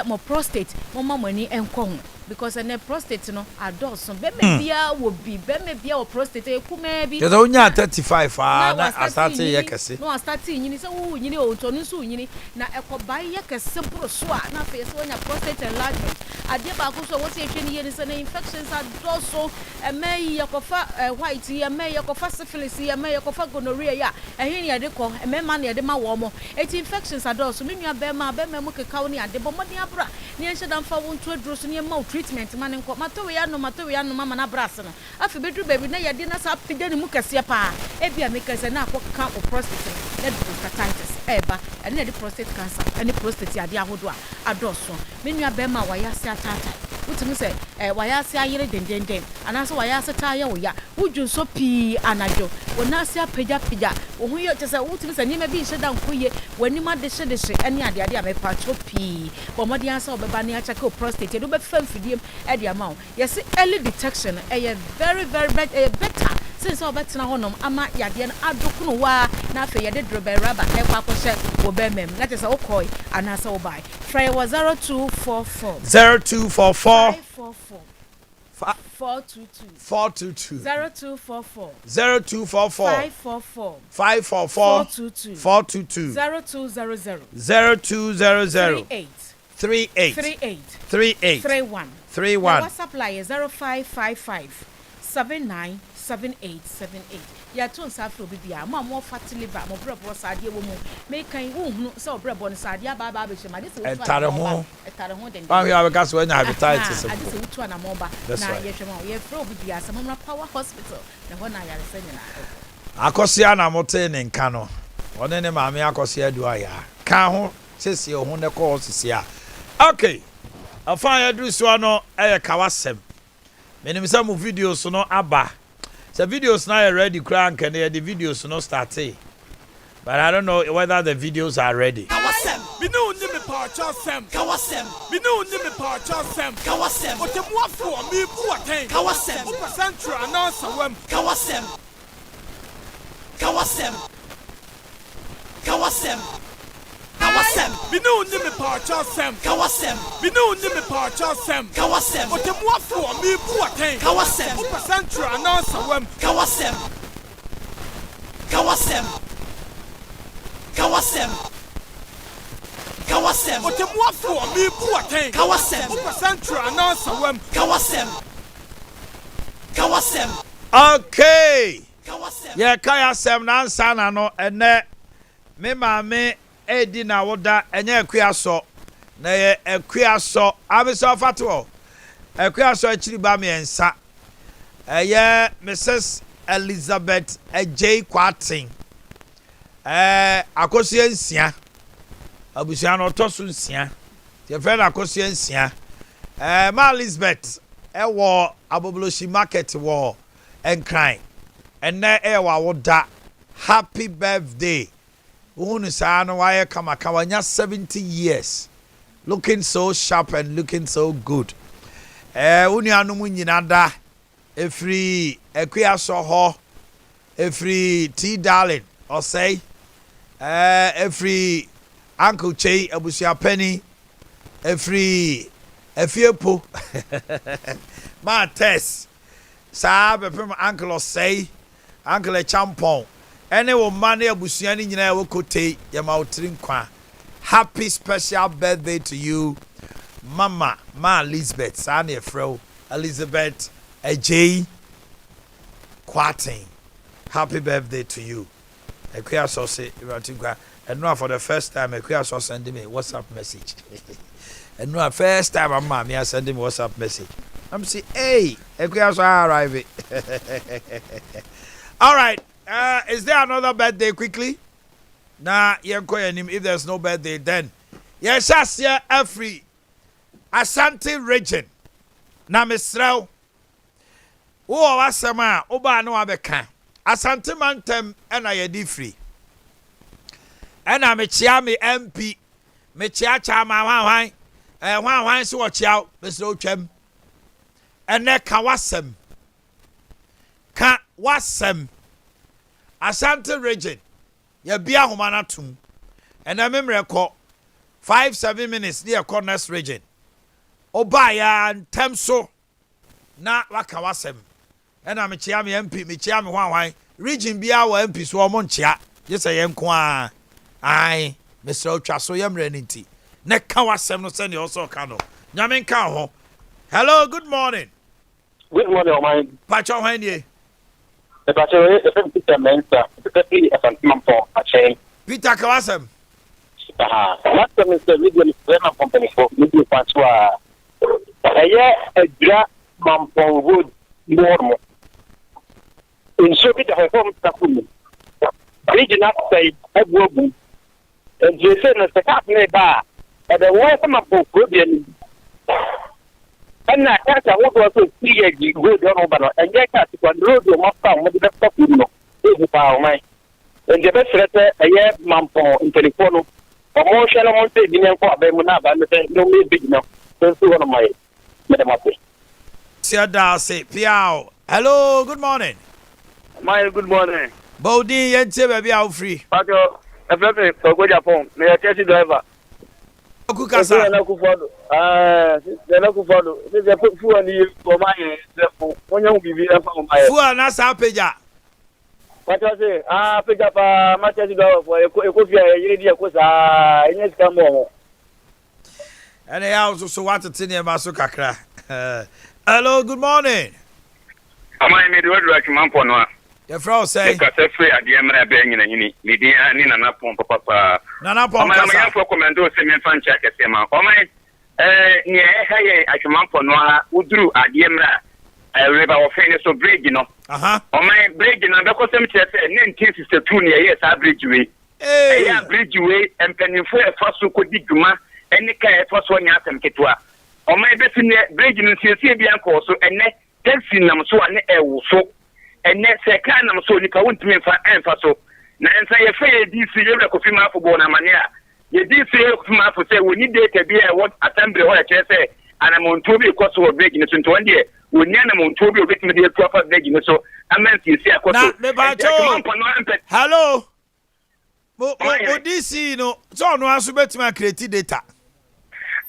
mo prostate mo mamani enko ho because a prostate no adults bia will be bia or prostate maybe there's only 35 I started yakase no I started yini say wo yini o to no so yini na ekobai yakase bro so na face when your prostate enlargement ade ba ko so what say hwe ni yeni say infections adults may yakofa white may yakofa syphilis may yakofa gonorrhea ya ehwe ni ade ko me ma na ade ma wo mo eti infections adults me nua be ma mo keka wo ni ade bo mo ni abra ni enhye dan fa wo nto aduro so ni ma treatment man nko mato we ya no mama na brass no afi bedru baby na yade na sa pide ni mu kase pa e bia me kase na akọ o prostate na hepatitis eba ene na de prostate cancer ene prostate ade ahodo a adoso me nua be ma wa ya se atata utimi se wa ya se ayere dendenden anaso wa ya se ta ya wo ya wudwu so pi anajo wona se apagya wo hu yo tese utimi se ni ma bi hye dan koye wani ma de hye ene ade a me pa cho pi bo modi ansa obeba ni acha ko prostate do be fam fidiem e de ama yes early detection very better since obetena honom ama yade na adokunu wa na afa yade drobe rubber e kwa kwhye wo be mem na tese okoi anasa wo bai try was 0244 422 0244 544 422 0200 38 31 WhatsApp line 0555 797878 ya tun safro bibia ma mo fatile ba mo brebo sade wo mu me kan wo hunu se obrebo no sade aba be chema dise wo etare ho den ba ya be kaso anya hepatitis ade se wutu na mo ba na ye hwema ye fro bibia se mo power hospital na ho na yare se nyina akosia na mote ne nka no one ne maame akosia du aya ka ho sesi ho ne ko sisi a okay afa ya du so no kawasem menim some videos no aba so videos now are ready crank and the videos no started but I don't know whether the videos are ready Kawasem binu ni me pa chasem Kawasem binu ni me pa chasem Kawasem otemwa fo mi bu aten Kawasem o central announce wem Kawasem binu ni me pa chasem Kawasem binu ni me pa chasem Kawasem otemwa fo mi bu aten Kawasem o central announce wem Kawasem otemwa fo mi bu aten Kawasem o central announce wem Kawasem okay yeah kaya sem na ansa na no ene me maame edi na woda enye akuaso na ye akuaso abiso fato akuaso achiri ba me ensa eye Mrs Elizabeth J Kwatin akosie nsia abusia no toso nsia ye friend akosie nsia ma Elizabeth wo aboboloshi market wo enkran enne wa woda happy birthday Unu sana waya kama kawanya 70 years looking so sharp and looking so good uni anumu nyina da efri ekua so ho efri T darling or say every Uncle Che abusia penny efiepo ma test sa be from uncle or say uncle a champon any woman abusia ni nyina wo kote ya ma otrin kwa happy special birthday to you mama ma Elizabeth sani efro Elizabeth AJ Kwatin happy birthday to you Ekua so say Ratingwa and now for the first time Ekua so sending me WhatsApp message and now first time I'm mommy sending me WhatsApp message I'm say hey Ekua so arrive all right is there another birthday quickly nah if there's no birthday then yes here every Asante region na misrel wo wasema oba na wabeka Asante mantem ena yedi free ena mechia me MP mechia cha ma hwan so wo chia misrel twam ene ka wasem Asante region ya bia homa na tum ena memre ko 5-7 minutes near next region oba ya ntem so na waka wasem ena me chia me MP me chia me hwan region bia wa MP so omo nchia je se ye nko a ai Mr. Otwa so yemre nti ne ka wasem no se ne also ka no nyame nka ho. Hello, good morning. Good morning, my Pacho hwan ye? The Pacho is Peter Mensa, especially as a man for a chain. Peter ka wasem. Last time is the video company for media Pacho. A dra man for wood normal. In so bit of a home Takumi. Regional say a woman. And Jason is the company bar. And the one for good. And I can't also see a good over and get at one road you must come with the stop you know. And the best letter a year man for in telephone. For more shall I want to be for Bemunab and no me big enough. That's one of my madam. Say Piao. Hello, good morning. My good morning. Bodi yente baby out free. Pato, a friend for Japan. May I tell you driver? Okukasa. The local follow. There's a fool and you for my when you be for my fool na sa peja. What I say? Pick up a matches for a coffee, a lady, a cosa, and yes, come on. And I also so what to near Masukakra. Hello, good morning. Am I made word like Mampono? The frau say, because a free at the Emma being in a Lydia and in an upon Papa. Nana Papa, for commando, semi fan check as Emma. Oh, my, near at Mampono, who drew at the Emma, a river of Phoenix or bridge, you know. Oh, my bridge, and because some chess and 1962 years, I bridge way. A bridge way and penny for a first who could be Guma, and the car first one yard and Ketua. Oh, my best in the bridge in Bianco, so and net, dancing them so and so. And next second, I'm so nipa won't mean for emphasis. Now, and say a fair DC, you have a coffee map for Bonamania. You did say, map for say, we need data be a what assembly or a chair say, and I'm on Toby cost of breaking it into 1 year. We need them on Toby with me the proper breaking it. So I meant to say, hello. DC, no, so no answer better my creative data.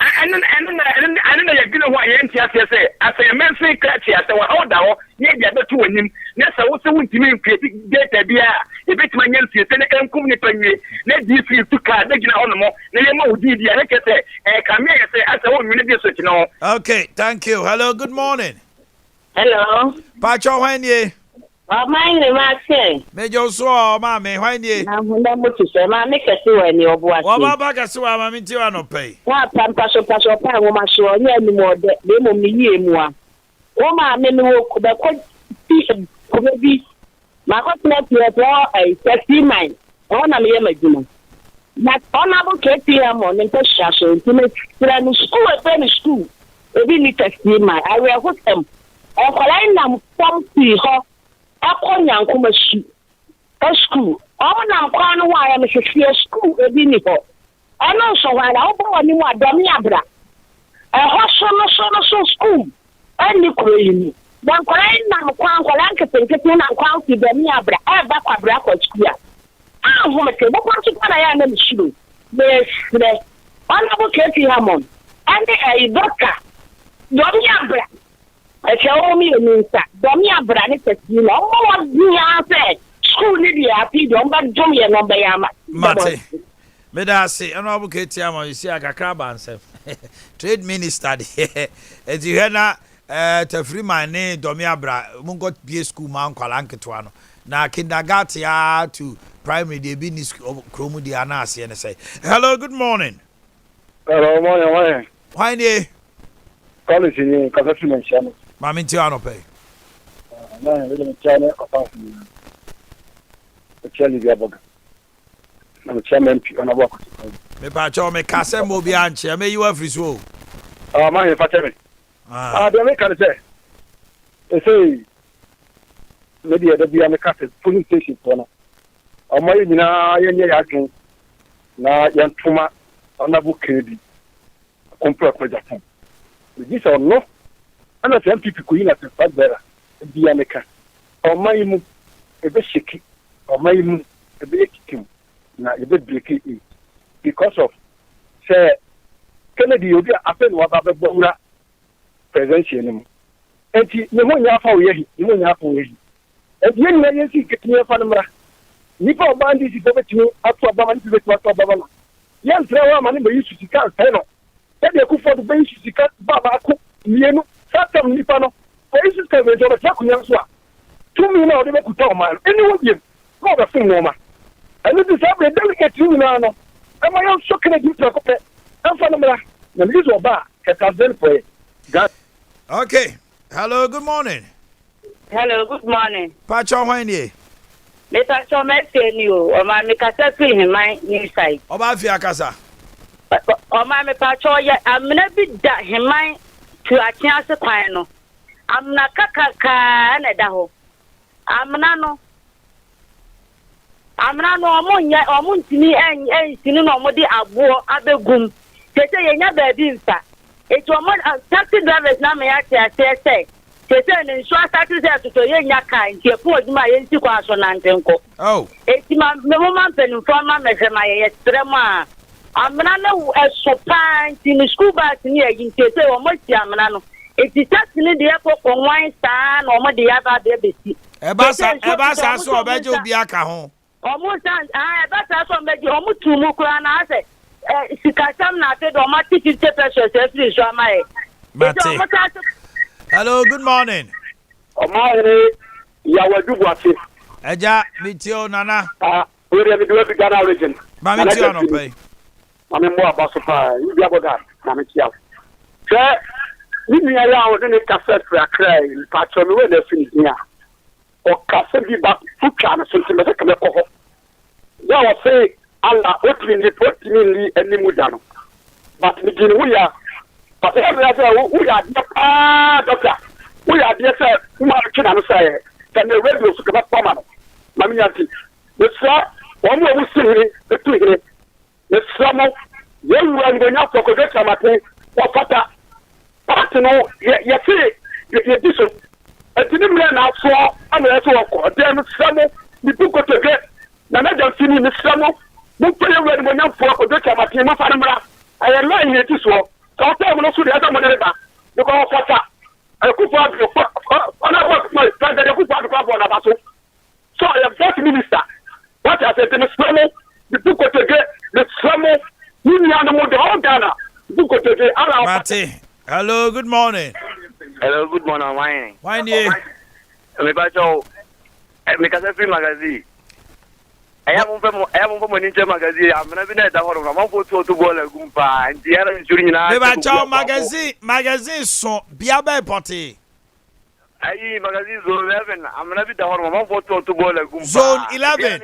I don't know you're going to want to say, as a man say, Cratchy, as our order, yet the other two in him. Yes, I also want to mean creating data. Be a bit my Yancy, and communicate. Let these feel to car, they get on more. Nemo did the other say, come here, say, as a woman, you know. Okay, thank you. Hello, good morning. Hello. Pacho, when ye? My name is Maxine. Major Saw, mammy, when ye? I'm going to say, my make a two and your boy. What about a swam, I'm into an pay? What time Pastor Pan, woman, show any more, they will be more. Oh, my men could have quite be my hotness, you have a 30 mine. Oh, I'm a But honorable KPM on the session to make school a penny school. Maybe need to see my I will hook them. Or I am some see her. Upon young commercial school. All now, why I'm a school, a binipo. I know so while I open one more Domiabra. A hospital school. And you crazy. Then crying now, Quanqualanca, and Quanti Domiabra, I back a bracket school. I want to go to what I am in the school. There's the honorable Katie Hammond. And a doctor. Domiabra. I tell me, Domia Branet, you know what you are said. School Lydia, don't but Jumia no Bayama. Mate, Medasi, Honorable Ketiama, you see, I got crab answer. Trade Minister, as you heard to free my name, Domia Bra, Mungot B. School Mount Kalanketuano. Now, kindergarten to primary, the business Chromo Dianasi, and say, hello, good morning. Hello, morning. Why, ye? College in Casafinan. Mammy Tiano pay. No, we don't China apart from the Charlie Gaboga. I'm a chairman on a walk. Me pacho me kase mo bi anche me you every so. Man, if I tell me. The American say. They say maybe the Biana Castle police station for now. My yen na Yantuma on a book credit. Compare project. This or no. And as people could not have better, be a maker. Or my moon, a bit shaky, or my moon, a bit kick now a bit breaky because of, say, Kennedy, you get up and what about Bora, presidential no enti ne mo nya fa wo yehi ne mo nya fa wo yehi enti yen na yen si ketine fa no mra nipa obandi si ko betimi ato abama ni betimi ato abama no yen tre wa ma ne be yisu sika sai no e de ku fo do be yisu sika baba ko mienu satam nipa no o yisu ka be do ba ta kunya so a tumi na o de be kuta o ma eni wo biem ko ba fun no ma eni di sabe delicate ni na no e ma yo so kene di ko pe anfa no mra na mi zo ba ke ta zen for Okay. Hello, good morning. Hello, good morning. Pacho Hwanye. Mr. Chomete you, or my Mikasa in my new side. Oba fi akasa. Or my Pacho, I'm never that him mind to a chance of pino. I'm not kaka and a daho. I'm no among yet or muntini and sinin or modi abo abegum. Say, you're baby, sir. It was taxi drivers now may I say. Say, insurance taxes have to say, Yaka, and she put my institution and uncle. Oh, it's my moment and from my extrema. I'm not a chopin in the school bus near you say, or much yamanano. It is just in the airport for wine stand or the other baby. Ebasa so bejo biaka ho. Almost I better so make you almost 2 mukwana say. Sikasam na te do mati 50 pesos every so my. Hello, good morning. Omanhene Yaw Boakye. Eja mitio nana. We dey do be Ghana region. Ba mitio no pay. Mame mo abaso pa, you be aboda na mitio. Say ni mi ya o de cassette for akra, patcho me we na fini hia. O cassette bi ba fuka na so me se keme ko ho. Ya o say Allah opening the any mudano. But me gini we are but every other we are doctor. We are the sir who are kina no say can the radio so kaba pama no. Mami yanti. The sir one more we see the two here. The summer you run going out for get some atin or fata. But no you see you this a tin me na so am na so ko dem summer we put go to get na na just see me summer. Don't pay away the money for a doctor, but you must have I am lying here to so. So I'll tell you the other money. You go for that. I could find your my friend that you could find the so I am first minister. What I said to the summer, the book to get the summer, you know the whole Ghana. Book to get Mate. Hello, good morning. Hello, good morning, wine. Wine ye. Me bacho. Me kasa free magazine. I am from an magazine. I'm not that one. I'm going to ball a gumpa and the other injury. Magazine so Biabe Potty. I magazine zone 11. I'm not the one. I'm going to ball a gumpa. Zone 11.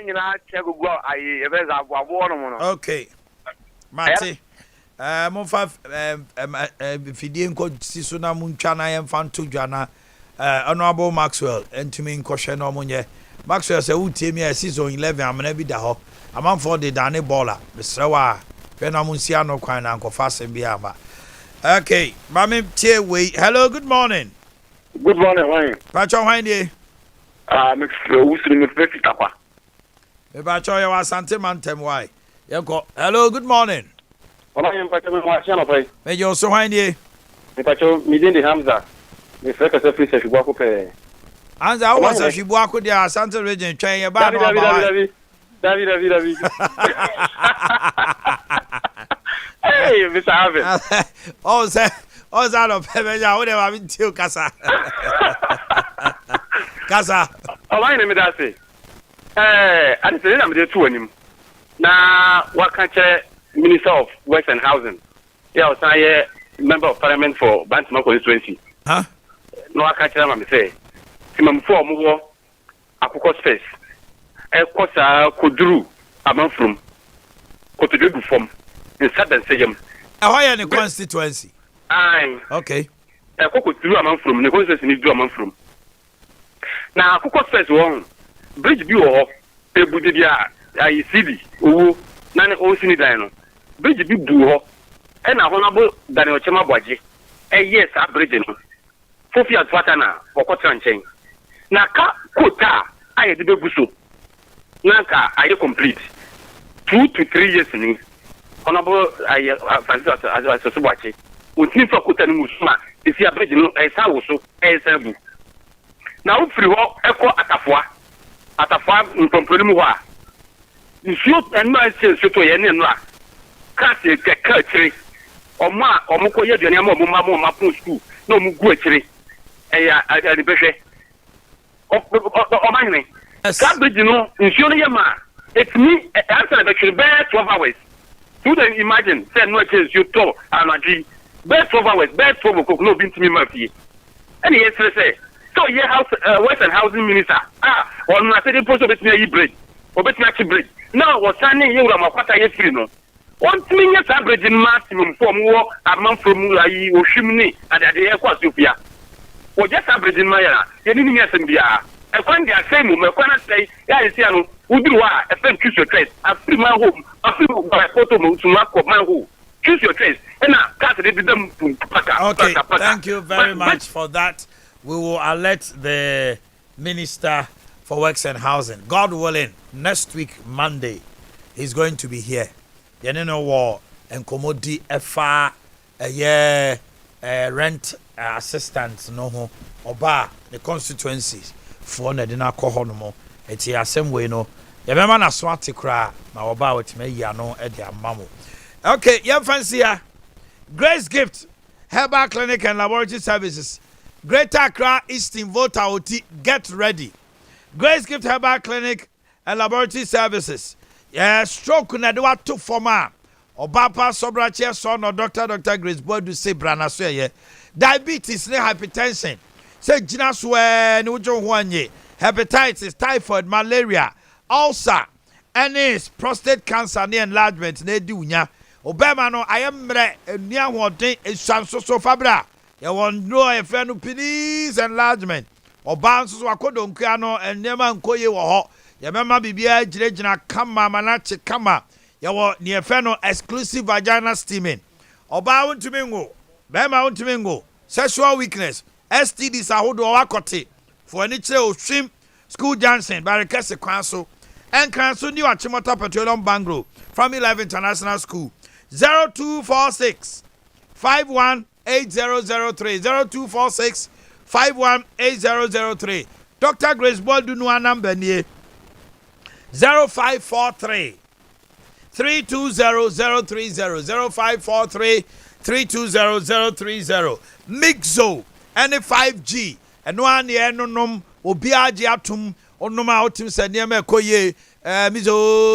Okay. Mate. Monfa fidie nko siso na munchana yem fanto dwana honorable Maxwell entimi nkɔhwɛ no monye Maxwell say utie me season 11 amana bi da hɔ amanfo de dane baller besrewa hwɛ na munsia no kwan na nkɔfa asɛm bi aba. Okay, mame tie we. Hello, good morning. Good morning, why? Pacho hwan die? Mix usiri me feti takwa. Me pacho ya wasante mantem why? Yeko. Hello, good morning. Ona yem pacho me wa channel play. Me yo so hwan die? Me pacho mi din de Hamza. Me feka se free se shibwa ko pe. Hamza o wasa shibwa ko dia Asante region twen ye ba no ba. David. Hey, Mr. Harvey. Oh, that of heaven, ya would have been till Casa. Casa. Oh, my name is Darcy. I'm saying I'm there to him. Now, what country Minister of Works and Housing? Yeah, I am member of Parliament for Bantam constituency. Huh? No, I can't tell them, I say. Simon for more, I could space. Of course, I could do a month from Cotodu from in Southern Sayam. Why in the constituency? Aye. Okay. I could do a month from the constituency need do a month from. Now, I could space one bridge view of a Budia, I see who none of Osini Dino. Bridge view do and a honorable Daniel Chema Boakye. Yes, I bridge in Fofia Fatana or Cotton Chain. Now, Kota, I had the Busu. Nanka, I complete 2 to 3 years in honorable Francis as a Boakye. With him for Kutan Musma, isi abridge no esa wo so esa bu na wo firi ho ekọ atafua mpomponi mu ho a nsuo enma ese nsuo to ye ne no a kase keka akiri omo ko ye aduane ama omo ma pon school na omo gu akiri eya ade behwe Omanhene abridge no nsuo no ye ma etimi answer the actually best 12 hours. You can imagine, say no chance you to anadi best 12 hours, best 12 o'clock, no bin to me mafia. And yes, say, so yeah, house Western Housing Minister, on I said the post of it near bridge, or bet me bridge. Now, what's standing here, I'm a quarter year free no. 1 million average in maximum from war, a month from Mulai, or Shimney, and at the airport, Sophia. Or just average in Maya, you didn't hear some beer. I find the same moment, when I say, yeah, you see, I know. Would you want a friend choose your trace? I free my home. I free my photo to mark of my home. Choose your trace. And now, okay, thank you very much for that. We will alert the Minister for Works and Housing. God willing, next week, Monday, he's going to be here. You know what? And commodity FR, rent assistance, no, oba the constituencies for the dinner cohonomo. It's the same way, no. The man a swati kra ma oba wetime ya no e de amamo. Okay, you fancy ya. Grace Gift Herbal Clinic and Laboratory Services. Greater Accra Eastern Volta OT, get ready. Grace Gift Herbal Clinic and Laboratory Services. Yeah, stroke na do what to forma. Obapa Sobrache son or Dr. Grace Bodu say brana so ye. Diabetes ne hypertension. Say jina swe no jo hwanye. Hepatitis, typhoid, malaria, ulcer, NS, prostate cancer, ne enlargement, ne dunya. Obama no, I am near what day is so fabra. You want no a fan of penis enlargement. Or bounces wakodo piano and never koye wo. Ya mama bibia jirejina kama manache kama. Ya wo near feno exclusive vagina steaming. Oba want to mingo. Bema want to mingo. Sexual weakness. STDs ahodo wakote. For any chill swim school Johnson, Barricade Council, and Council New Achimota Petroleum Bangro from 11 International School 0246 518003 0246 518003. Dr. Grace Boldu no number near 0543 320030 0543 320030 Mixo and 5G and one year no nom obi age atum onoma otim se ne me koye mizo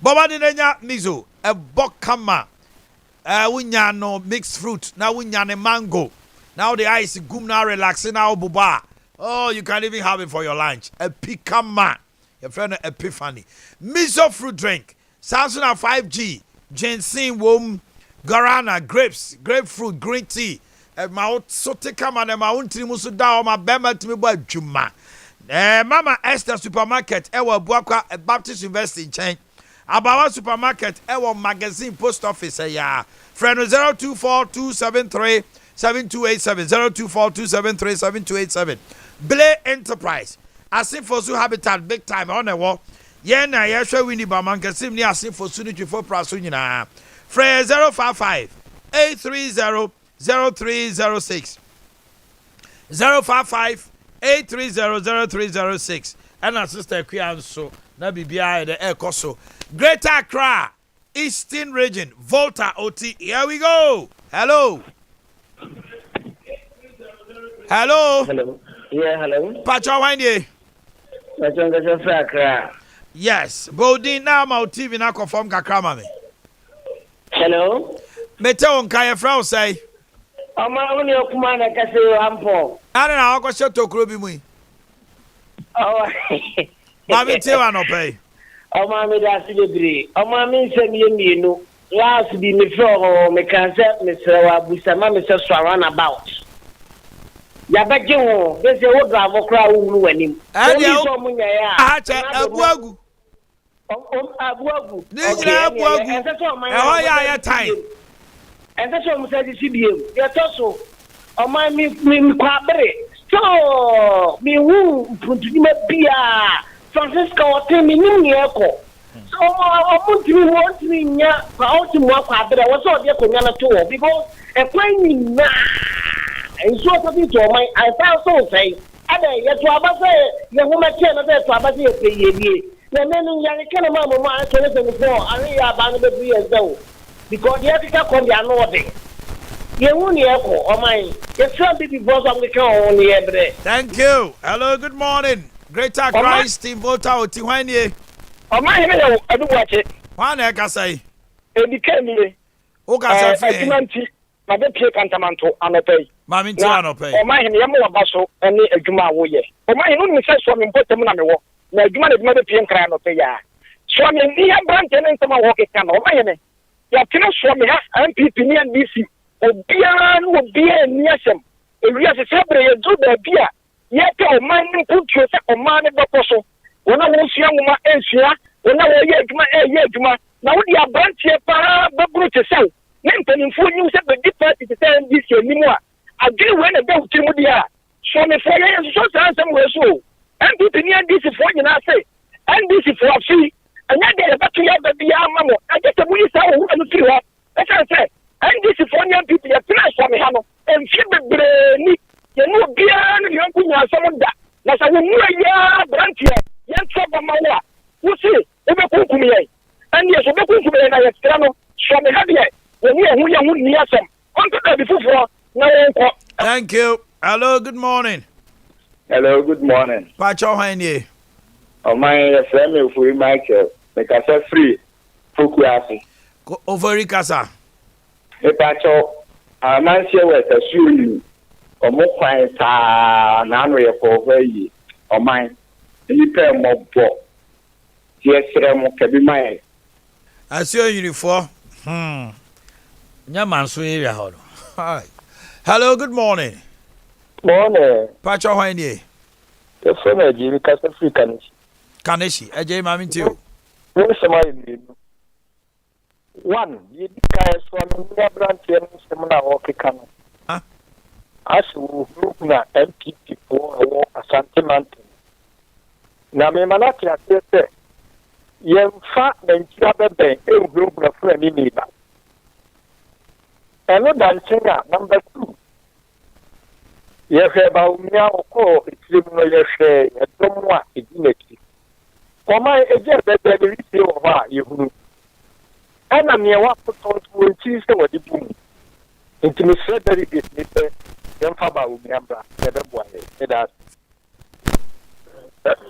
baba de nya mizo e bokama wunya no mixed fruit na wunya ne mango now the ice gum na relaxing now buba. Oh, you can even have it for your lunch. A pikama, your friend Epiphany mizo fruit drink Samsung 5G ginseng wom guarana grapes grapefruit green tea. Ma sote kama na ma untiri musu da o ma bema timi bo adwuma. Mama Esther supermarket ewa Boakye Baptist University chain. Abawa supermarket ewa magazine post office ya. Friend 024273 7287 024273 7287. Blay Enterprise. Asinfosu Habitat big time on the wall. Ye na ye hwe wini ba mankasim ni Asinfosu ni 24 praso nyina. Friend 055 830 0306 055 8300306 and our sister Kwianso na bibia the ekoso Greater Accra Eastern Region Volta OT. Here we go. Hello. Yeah, hello. Pacho wanye. Yes, Bodin na ma TV na confirm kakra ma me. Hello. Mete on kaya frau say. Oma uni okuma na kase ampo. Ana na akoshe tokro bi mu. Oh. Ba mi te wa no pay. Oma mi da si bebre. Oma mi nsem ye mienu. Last bi me fro me kan se me srewa busama me se so around about. Ya beje ho, be se wo drive kra wo nu wanim. So mu nya ya. Acha abuagu. Abuagu. Ni nya abuagu. E ho ya time. And that's what I'm saying. You're also, oh my, me quabre. So, me who put you be a Francisco or Timmy Echo. So, ɔmotumi wɔntumi nya fa ɔtumi akɔ aberɛ wɔ sɛ ɔde akonnwa no to wɔ because ɛkwan nyinaa nsuo sɛ to ɔman ansa so sɛe ada yɛto aba sɛ yɛhomakyɛɛ no sɛ ɛto aba sɛ yɛpɛ yɛwie na mɛno yɛreka no ma mɔmɔ a ɛtɔne sɛ nifɔ aneyɛ aba no bɛbiri yɛ sɛ wo because deɛ ɛkeka kɔ de ano ɔde yɛhu ne yɛkɔ ɔman yɛsra bibifoɔ so amkeka ɔho ne yɛbrɛ. Thank you. Hello, good morning. Greater Christ in Volta Oti Wanye. Omanhene Yaw adu Boakye. Wan e kasai? Edika ni. O kasa fi. Adwumanti na be pie kantamanto anopai. Ma mi nti anopai. Omanhene yam wa baso ene adwuma wo ye. Omanhene no se so me mpotem na me wo. Na adwuma be pie nkra anopai ya. So me ni ya brante ne ntama wo keka na Omanhene. Ya tena so me ha MPP ni NDC. Obia ni asem. Ewi asesebre ye do da bia. Ye te oman ni kutuo se oman ne bɔkɔ wona wo sua nwoma ensua wona wo ye adwuma na wo di abrantie pa baburu te sew ne mpanimfo nyi se be di party te say NDC animu a adwene we na be wuti mu dia so me fo ye so san sam we so NDP ni NDC fo nyina se NDC fo afi anya de betu ya be bia amamo agete mu yi sa wo anu firi ho e say NDC fo ni NDP ya tena so me ha no emfi bebre ni ye no bia no yanku nya asam da na sa wo mu ya brantie yan trouble mawa wo see e be kunkum ye and yes be kunkum ye na ye tra no so me ha de wo ni hu ni asem on to da bi fufuro na wo nko. Thank you. Hello, good morning. Hello, good morning. Pacho Hanye. Oh my friend for Michael. Make us free. Fukuasi. Over Kasa. E Pacho man share with a shoe. Omo kwan sa na no ye for yi. Oh my nipa mo bo yesere mo kabi mai asio uniform nya manso area ho hi. Hello, good morning. Pacho Hwanie. The phone aji mi kasa free Kaneshi eje ma minti o wo sama ni one ye kai so no brand here no na wo keka no asu group na MPP for Asante Mountain. Na me manati atete yemfa Nigeria bebe group na fura ni niba. Eno dancing number 2. Yefe ba umia oko itlim no yefe edomwa edineki. Koma eje bebe de risi o ha yehunu. Ana me wa foto wonti se wadi bum. Intimi Frederick Smith yemfa ba umia bra ebe boaye.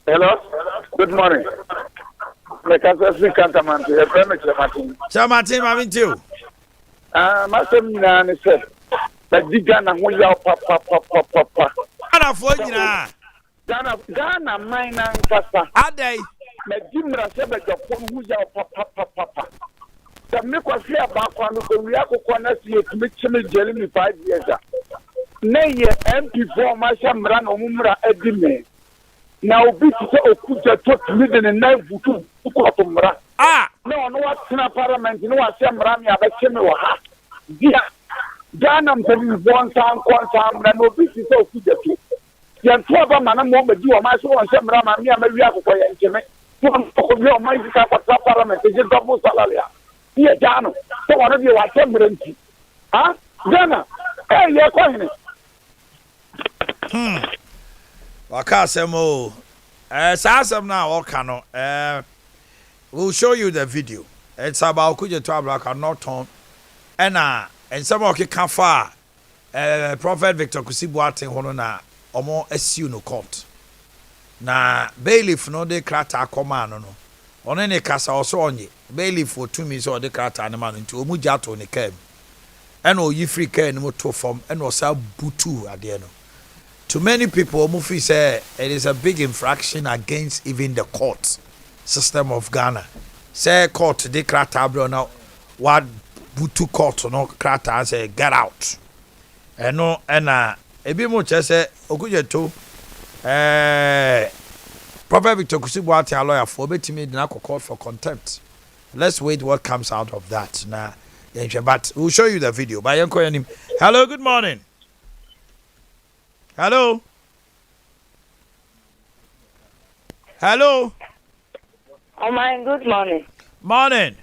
Hello, good morning. Mekasa Kantaman, a permit Chamatin, I'm into you. Master Nan said that Digana, who you are papa. Ghana for you now. Ghana, mine and Papa. Are they? Medimra said that your who you are papa. The Miko fear back on the Riako corner, see it, Mitchell Jeremy 5 years. Nay, MP for Masha Mran Omura Edime. Now, be to Okuja took living in night to Kotumra. No, what's in a parliament, no, I say Rami, I bet you know. Dear, Ganam, one time, and no business of Okuja. Yan 12 man, but you are my son, and some Rama, me, I'm a real for Jimmy. One of your mighty parliament is a double salary. Here, Jano, so one of you are temperance. Huh? Jana, hey, you're calling it. Wakasemo. Sasam now Okano. We'll show you the video. It's about Kuja Twabla not on. And some of you can far. Prophet Victor Kusibuate Honona Omo SU no court. Na bailiff no de krata komano no. On any casa also on ye. Bailiff for 2 minutes or the krata animal into Omujato ne kem. And o ye free care no to form and was a butu at the end. To many people, Mufi say it is a big infraction against even the court system of Ghana. Say court de krata bro now what butu court no krata say get out. And no ebi mo che say okuje to Prophet Victor Kusibuate a lawyer for betimi de na court for contempt. Let's wait what comes out of that. Nah, but we'll show you the video. By him. Hello, good morning. Hello. Oh my, good morning. Morning.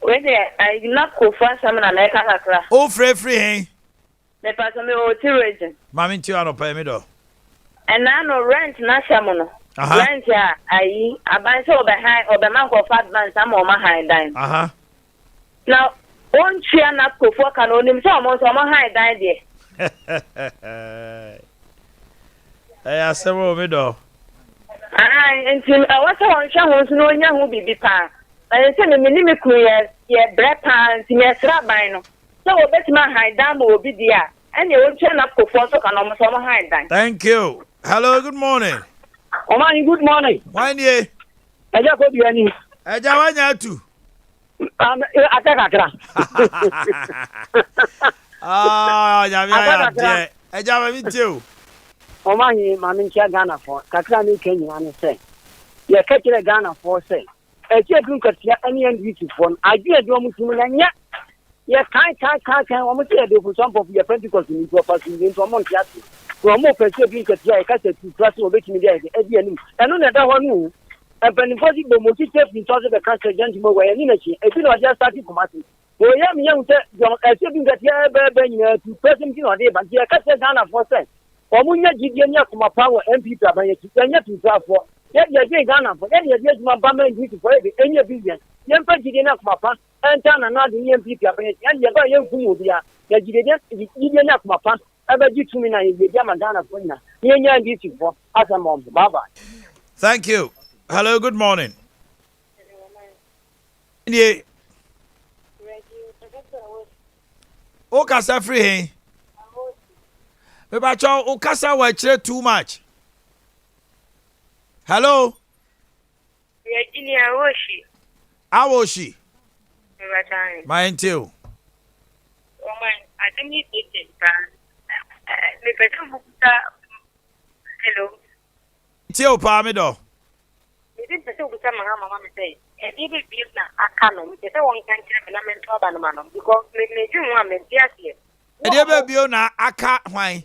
Wait there, I not go for some na make kakra. Oh, free hey. Me pass me o ti region. Mami ti ano pay me do. And now no rent na shamono. Rent ya ayi aban so behind or be man go fat man some o ma high dine. Now on chia na go for kan onim so mo high dine there. Eh asemo me do. Until I was on Shahos no young will be pa. I said, a minimum ye bread pans in your strabino. So, bet my high dam will be there. And you will turn up for photo can almost on high dime. Thank you. Hello, good morning. Oh, my good morning. Why, ye? I just got you any. I just want you to. Ah, yeah, I just want you. Omanhene Mamin Ghana for Kakrani Kenya and say, you catch a Ghana for say, a chicken could see any beauty phone. I did do Musuman yet. Yes, can't almost say for some of your Pentecost in your person into a month. For a more perceiving could see a cat to trust or making me there, and another one. And when impossible, multi in charge of the country, gentlemen, where energy, if you know just starting to matter. Well, young, assuming that you have to present you on day, but you catch a Ghana for say. Omunya Gideon kuma power MP Tabanya Kenya to for. Yet you Ghana for any of my Bama duty for any business. Young Gideon kuma and turn another MP Tabanya, and you got young Kuya, Gideon kuma pan, ever did to me in the Yama Ghana for now. Young duty for as a mom. Bye bye. Thank you. Hello, good morning. Yeah. Okay, sir, free. Mebacho ukasa wa chire too much. Hello. Virginia Woshi. Awoshi. Mebatani. Mine too. Oh my, I think it is me petu bukuta. Hello. Tio pa me do. Me din petu bukuta mama me say. E bi bi na akano. Me say one kan kire na mentor ba no ma no because me ju one me dia sie. E dey be bio na aka hwan.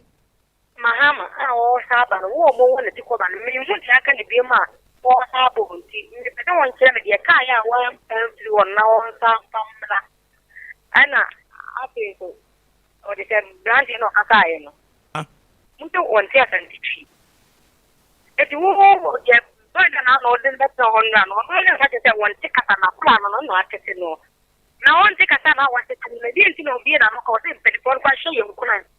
Mahama, oh, Saban, woman, one at the Coban, me, you can be a man, or Sabo, the one chairman, the Kaya, one flew on now on Sompa. Anna, I think, or the branding of Akaya. You don't want to teach. If you won't get burden out or then better on run, or I had to say one ticket and a plan on no casino. Now, one ticket and I was sitting in the didn't know being a cause in the phone by showing you couldn't.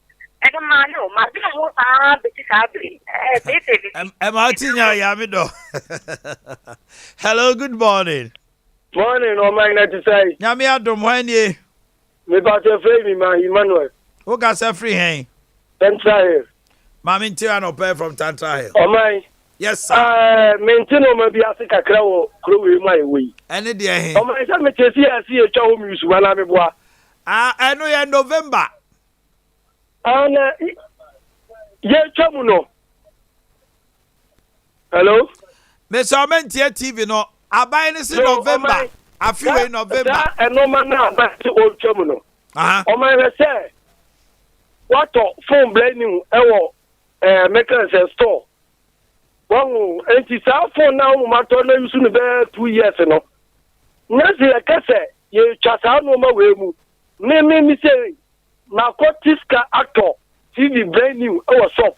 Hello, good morning. Morning, Omanhene to say. Nyame adom hwan ye? Me ba se free me man Emmanuel. Who got say free hen? Tantra Hill. Mami ntia no pay from Tantra Hill. Omanhene. Yes sir. Mentino ma bi ase kakra wo kro we mai we. Ene de hen. Omanhene say me chesi asi e twa wo mi usu wala me boa. Eno ye November. Ana ye twamu no. Hello? Me so mentie TV no. Abai ni si November. Afiwe November. That eno ma na abai si o twamu no. Omanhene say what phone blending ewo mechanics store. One enti sa phone na mo mato na yusu no be 2 years no. Nasi e kase ye chasa no ma we mu. Me say narcotics actor TV brand new our shop.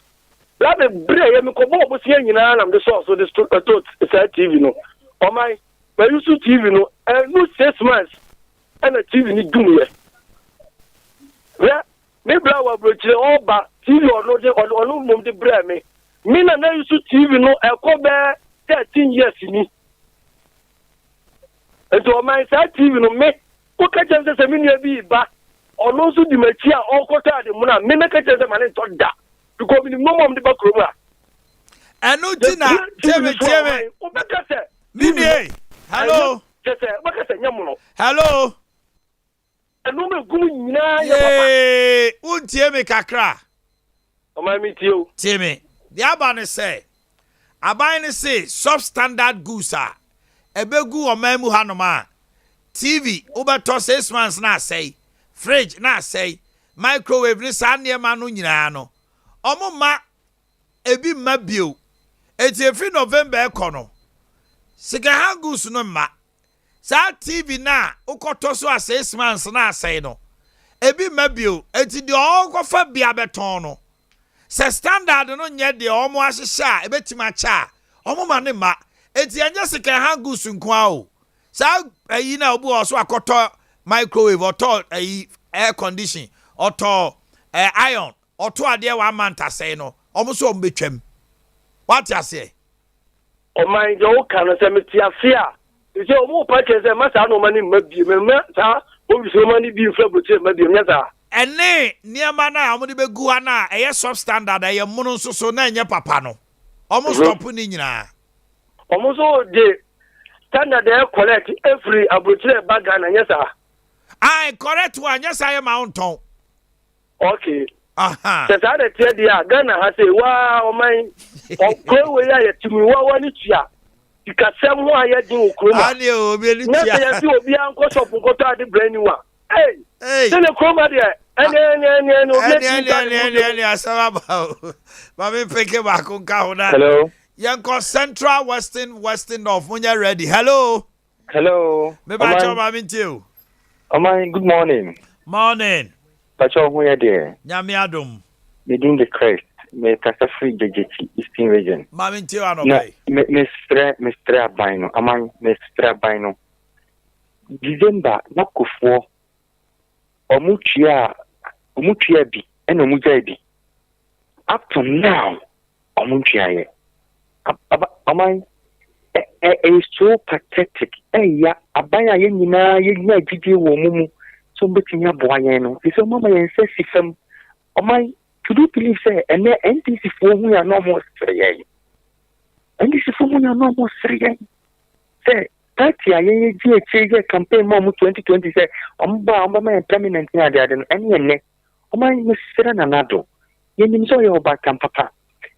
That be brand ye me ko bo bo sie nyina na me source so this TV no. O my we use TV no no 6 months and a TV ni dum ye. Yeah, me bra wa bro chire oba TV ono de ono mom de bra me. Me na use TV no e ko be 13 years ni. And o my TV no me ko ka chance se me ni bi ba ono so di machi a okota de mu na me na ka chese mane to da because me no mom de ba kroma enu ti na teme o be ka se mini hello chese ba ka se nyamu no hello enu me gum nyina ya papa untie me kakra o ma mi tio teme the abane say aban ne say substandard goods a ebegu o mamu hanoma TV ubeto 6 months na say fridge na say microwave ni sanye manu nyina no omuma ebi mabio eti efi November ekono sika hangus no ma Sa TV na ukoto so 6 months na asay no. Ebi mabio enti de okofa bia beton no. Se standard no nye de omo ahyehya ebetima cha. Omo ma ne ma. Enti anya sika hangu sunkwa o. Sa ayi na obu oso akoto microwave oto air condition oto iron oto ade wa manta say no. Omo so ombetwam. What you say? O my jo kan se metiafia. You say omo pa che se masa no mani mabi me sa o bi so mani bi mfra boche mabi nyasa. Ene niema na omo de begu ha na eye substandard eye munu nso so na enye papa no. Omo stop ni nyina. Omo so de standard e collect every abrochire baga na nyasa. Ai correct one nyasa ye ma unton. Okay. Aha. Se sa de tie dia Ghana ha say wa o man o ko we ya yetimi wa wani tua. Ikasem ho aye din okroma. Ani o bi ni tia. Na se ya si obi an ko shop ko to ade brand new. Hey. Hey. Se ne kroma de ene obi ene asaba ba. Ba me peke ba ko ka ho na. Hello. Yanko Central Western North munya ready. Hello. Hello. Me ba cho ba min tiu. Oman, good morning. Morning. Pacho who ya there? Nyame adom. Within the crest, me kasa free JJT Eastern region. Ma min tiu anobai. Mestra Bino. Aman Mestra Bino. December nakufo. Omuchia bi and omuja. Up to now, omuchia ye. Aman is so pathetic. Ya abaya ye nyina ye gidi wo mumu. So between boy no. It's a mama and says system. Oh my, could you believe say and NDC for who are no more three. NDC for who are no more three. Say that ya campaign mom 2020 say my permanent near the any oh my Mr. Nanado. You mean so your back and papa.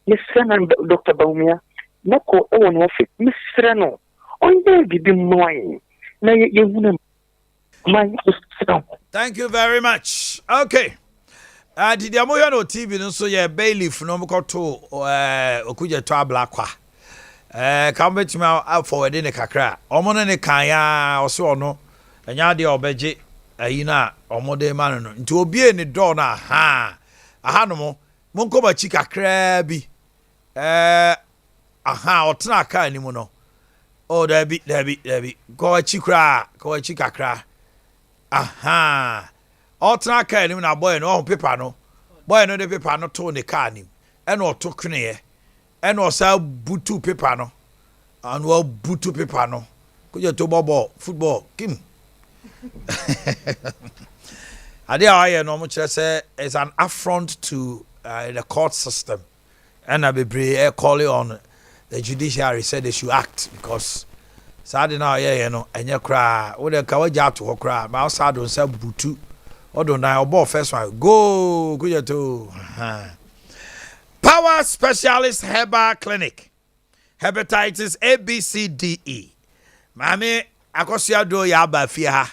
Mr. and Dr. Baumia. Noko own office. Mr. No. Oh yeah, be mine. Now you Thank you very much. Okay. Did you know TV no so ye bailiff no mo to okuje to ablakwa. Come bet me out forward in the kakra. Omo ne kan ya oso no. Enya de obeje ayi na omo de man no. Nti obi ni door na aha no mo nko ba chi kakra bi. Aha otna ka ni mu no. Oh Debbie. Go chi kakra. Aha. Otra car him na boy no paper no. Boy no the paper no to the car him. And or to kne. And or sa butu paper no. And well butu paper no. Could you to ball football Kim. Adea Akye no much say is an affront to the court system. And I be call on the judiciary said they should act because Sadi na ye no enye kra wo de ka waja to kra ma sado nsa butu odo na obo first one go kujeto Power Specialist Herbal Clinic Hepatitis ABCDE Mami akosia do ya ba fie ha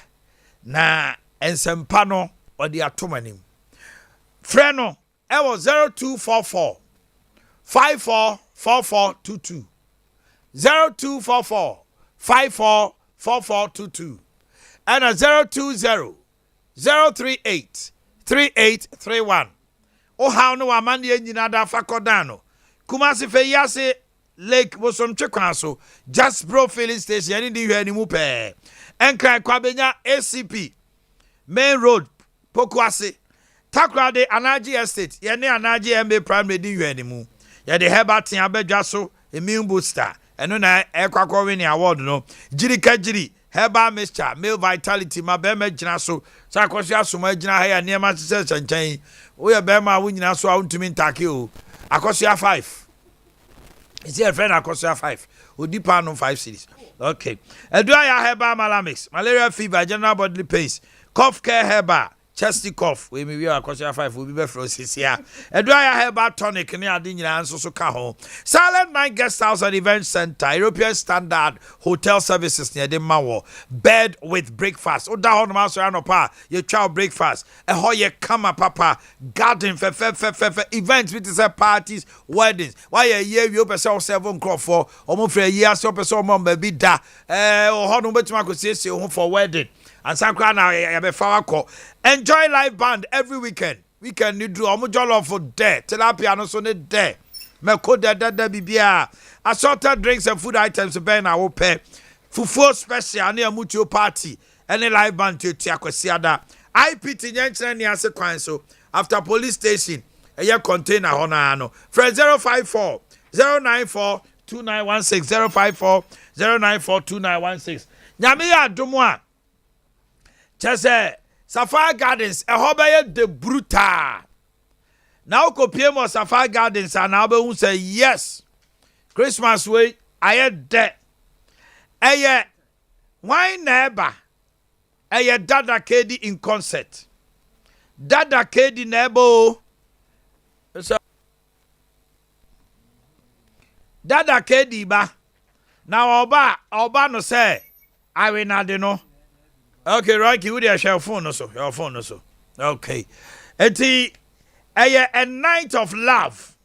na ensempa no odi atomanim frɛ no e wo 0244 544422 0244 544422 and a 020 038 3831. Oh, how no amandi nyina da fakodano. Kumasi fe yase Lake Bosom Chekwaso, Just Bro Filling Station, any you any mupe. Enkra Kwabenya ACP, Main Road, Pokwase, Takrade Anaji Estate, Yene Anaji MB Primary di you any mu. Ya de Herbati Abejaso, Immune Booster. Eno na ekwakwa winning award no jiri herbal mixture male vitality ma be ma gina so sa akoso asoma gina ha ya niam asese chanchan wo ye be ma wo nyina so a untumi ntake o akoso 5 is your friend akoso 5 odipa no 5 series okay edua ya herbal malamix malaria fever general bodily pains cough care herbal chesty cough we me we are question 5 will be be from sisia edwaya herbal tonic ne ade nyina nso so ka ho Silent Night Guest House and Event Center European Standard Hotel Services near the mawo bed with breakfast oda ho no so anopa ye twa breakfast ho ye kama papa garden fe events with say parties weddings why ye we open say 7 crop for omo frɛ ye ase open say omo ba bi da ho no betima ko siesie ho for wedding. And Sankra now enjoy live band every weekend. Weekend you do jollof for there. Tilapia no so ne there. Meko da bibia. Assorted drinks and food items ben na wo pay. Fufu special ne amutuo party. Any live band to akwasiada. IPT nyenkyere ne ase kwan so after police station. Eye container hona no. Friend 054 094 2916 054 094 2916. Nyame ya adomo a Chese Sapphire Gardens ehobeye de brutal. Now kopie mo Sapphire Gardens and now be say yes. Christmas way aye de. Eye why neighbor. Eye Dada Kedi in concert. Dada Kedi nebo. So Dada Kedi ba. Now oba no say I will not know. Okay, Rocky, with your phone also. Your phone also. Okay. A night of love.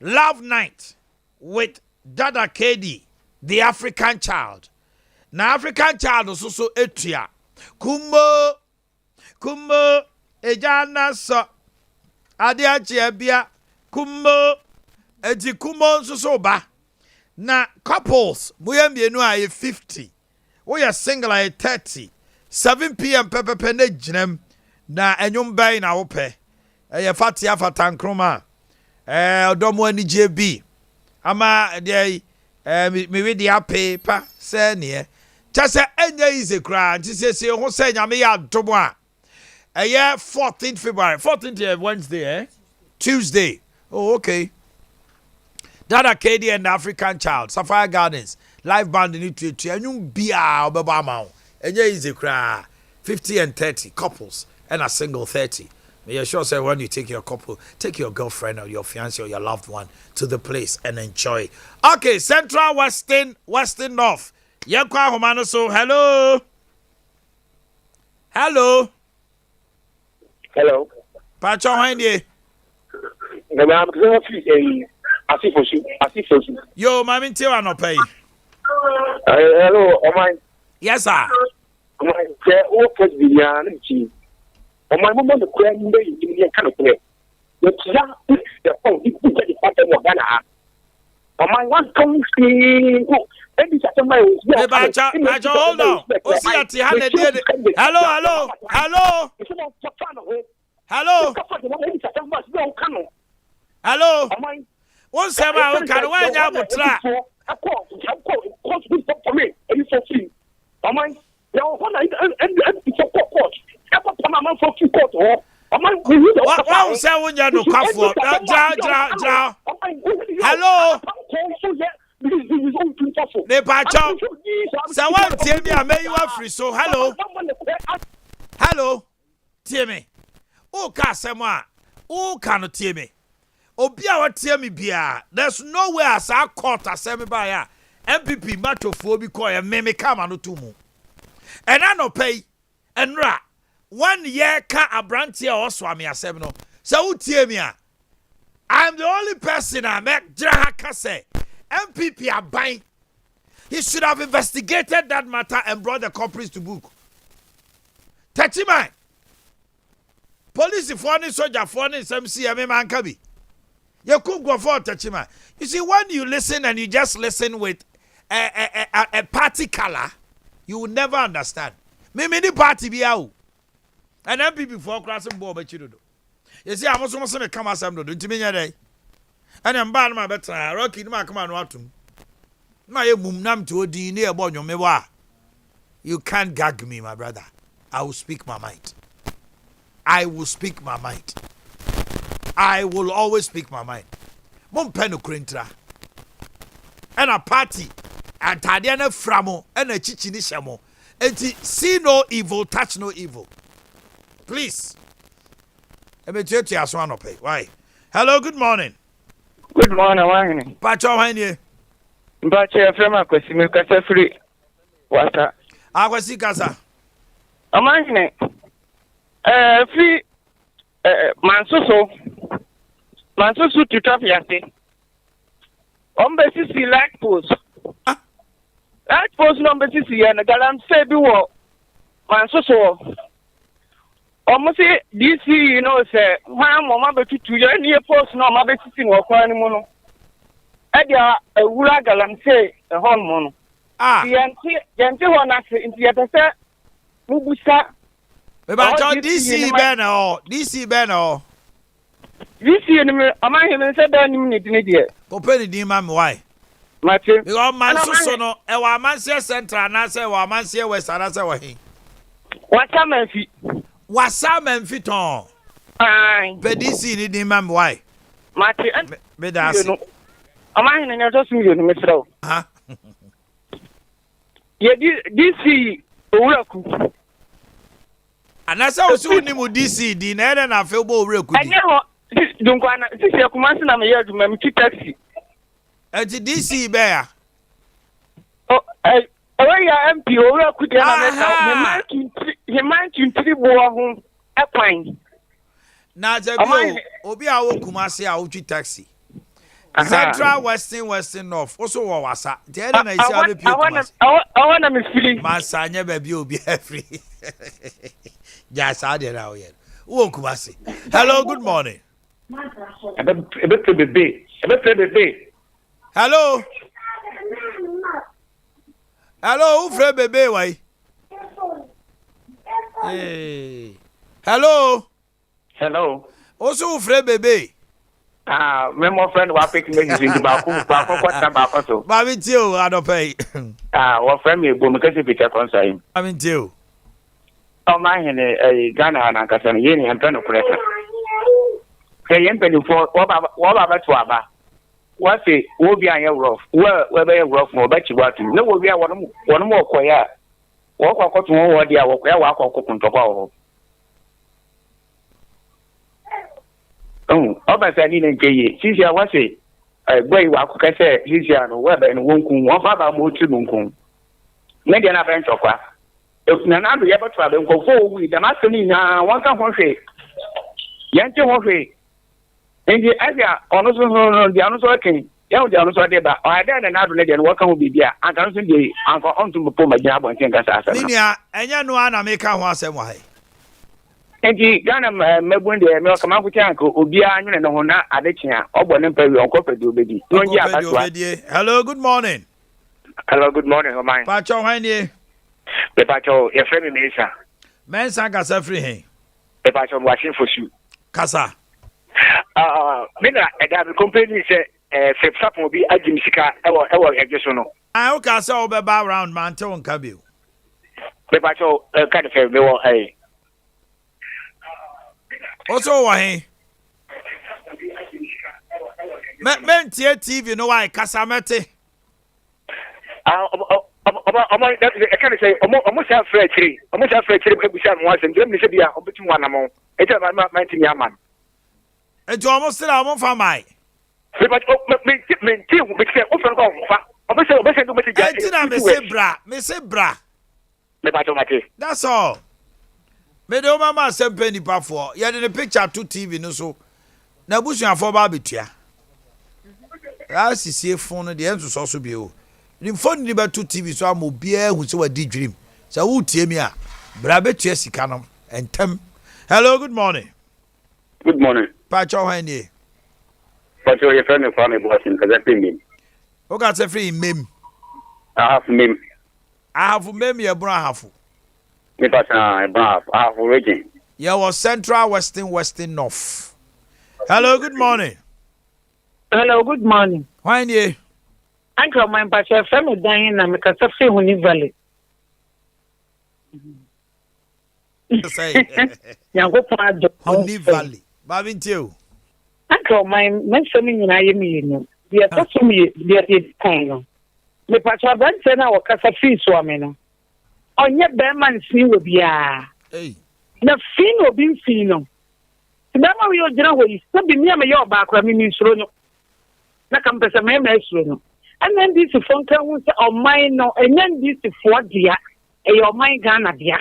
Love night with Dada Kedi, the African child. Now African child also so etria. Kumbo ejana so Adea Akye Abia kumbo eti kumbo so ba. Na couples muyembienu aye 50. We are single aye 30. 7 p.m. pepe ne jinem na enyum bay na wope eye fatia fatankroma odomo ani JB ama dey me we dey pay pa se ne chase enye ize kra nti se ho se nyame ya domo a eye 14th February 14th Wednesday Tuesday. Oh okay. Dada Kedi and African Child Sapphire Gardens live band in it enyum bia obeba ma Enye easy cry 50 and 30 couples and a single 30. May sure say when you take your couple, take your girlfriend or your fiancé or your loved one to the place and enjoy. Okay, Central Western North. Yankwa Homano so hello. Pacho Hende. Yo, mami Tiwa no pay. Hello, Oman. Yes, sir. My workers be yarn. On my mom, the grand lady in the kind of play. The phone, you put the pattern of Ghana. On my one comes maybe hold on. Hello. One summer, I can wind up with track. Hello. Someone tell me I may you are free. So hello. Tell me. Oh, Casama. Oh, cannot tell me. Obia what tell me bia. There's nowhere as I caught a semi by MPP macho for because me come and to mu. And I no pay and ra 1 year ka abrantia or swami asem no. So tell me I'm the only person I make Drahaka say MPP are buying. He should have investigated that matter and brought the culprits to book. Tachima. Police for any soldier for any SMC man kabi. You could go for Tachima. You see, when you listen and you just listen with a party color, you will never understand. Me the party be out. And MPP for crossing board but you do. You see, I'm also going to come as I'm doing to me day. And I'm bad my better. Rocky ma come on watum. My mum nam to a near bonyo mewa. You can't gag me, my brother. I will speak my mind. I will speak my mind. I will always speak my mind. Mum penu krintra. And a party. And Tadiana Framo and a chichini shamo. And see no evil, touch no evil. Please. Why? Hello, good morning. Good morning, Omanhene. Pacho Omanhene. Mpache afema kwesimi kasa free. Wasa. Akwasi kasa. Omanhene. Free Mansoso to top yase. Ombesi light post. Light post number 6 ya na galam say bi wo Mansoso. Almost DC, you know, say, Mama Betu, you any post no, my betting or crying mono. Adea a Wulagalam say, a hormone. The one after in the other set, Mubusa. About DC banner, DC banner. DC, am I even said that you need an idiot? Open the man, why? Martin, you are Mansoso, a Wamansia Central, and I say, Wamansia West, and I say, what? What time is it? Wasam and Fiton. But this is the man, why? Martin, Bedas. Am I in your just million, Mr. Huh? Yeah, DC, Uraku. And that's how soon you would DC, the net and I feel more real quick. I never don't want to see a command. I'm here to make taxi. At the DC bear. Oh, I am MP, Uraku, he might you 3 home a pine. Now, Obi, I will come see our taxi. Central, Western, North. Also, Wasa. I want to miss feeling. Masanya baby will be free. Yes, I did now yet. Oh, Kumasi. Hello, good morning. Hello. Hello, Fred baby, why? Hey. Hello. Hello. Also, Fred baby. My more friend was picking me in the balcony. But with you, I don't pay. What friend me, because if it's a concern. I'm in you. Oh, my, a Ghana and Ankasan, Yeni and Penno Pressa. Hey, Penny for what about Twaba? What's it? Will be on your roof. Well, they are rough more, but you want to. No, will be one more quiet. Walk to one day, walk on top. Oh, I didn't get it. Since I was a boy, what could I say? Lisiano, Weber, and Wonkum, one father moved to Munkum. Maybe an adventure. If none of the ever travel go forward, the master one come one say. Yankee one say. And the idea, honest, the honest working. Yeah, the honest idea, but I did another lady and welcome will be there. I can't see the uncle on to pull my job and think as I said. And you know, I make a once and why. And the Ghana may win the American Uncle, Ubia, and Hona, Adechia, or Bonapari, or Copper do baby. Hello, good morning. Hello, good morning, mine. Pacho, honey. The Pacho, your friend Mesa. Mensa Casa free. The Pacho washing for you. Casa. Mina, the company said, Fepsap will be a Jimsika, our additional. I hope I saw around Manto and Cabu. The Pacho, kind of a also, why? Men TV, no, I Casamete. I can't say almost have Fred 3. Almost have Fred 3 once and let me say, I'm between one among. It's about 19 year man. It's almost still I'm for my. That's all. Me do mama sempe nipa for. Ya de picture to TV no so. Na busu afọ ba betua. Asisi phone de enso so bi o. Ni phone ni ba to TV so am obia hu se wa di dream. Sa wo tie mi a bra betua sika no entem. Hello, good morning. Good morning. Pacho hanie. Pacho your friend from me bossing cuz I think. O ka say free mem. I have mem. Ya bro hafu. Me pass I have origin. Yeah, was Central, Western, North. Hello, good morning. Hello, good morning. Why you? Uncle, my pastor, family dying, and because of Honey Valley. Say, Honey Valley. Babin too. Uncle, my mentioning in Iamino. We are touching me, dear kind. Me pastor, then our Casa Free Swamina. On your Berman, see will be Hey. na fino bin fino Bama we ogyina hɔ yi so bi me am yɛ ɔbaakora me nsuro no na kam pɛ sɛ me esuro no ɛna ndc fo nka hu sɛ ɔman no ɛnyɛ ndc fo dea ɛyɛ ɔman Ghana dea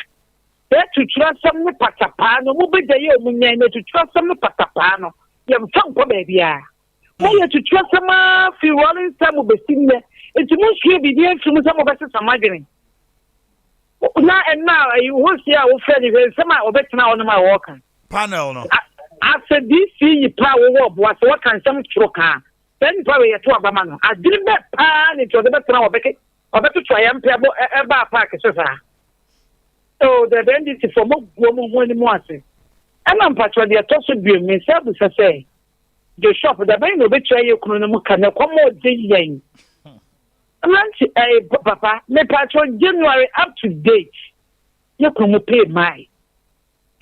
tutura sɛm ne patapaa no mo bɛgya yɛ ɔmo nyan na tutura sɛm ne patapaa no yɛmfa nkɔ baabi a mo yɛ tutura sɛm a fi rolling sɛ mo bɛsi nnɛ nti mo sua biribi afiri mu sɛ mo bɛsesa madwene na ɛna wo sia wo fɛ ne sɛm a wɔbɛtena hɔ no ma wɔka panel no after DC yi pa wo boa so what can some troka then probably to abama no adiri be pa ni to de betena obeto triumph eba park so sa so the bandits for mo ho ni mo ase ana mpatro de to so bi me say bu say the shop the buy no be try ekunu no mu ka na komo de yen nanti papa me patro January up to date you come pay my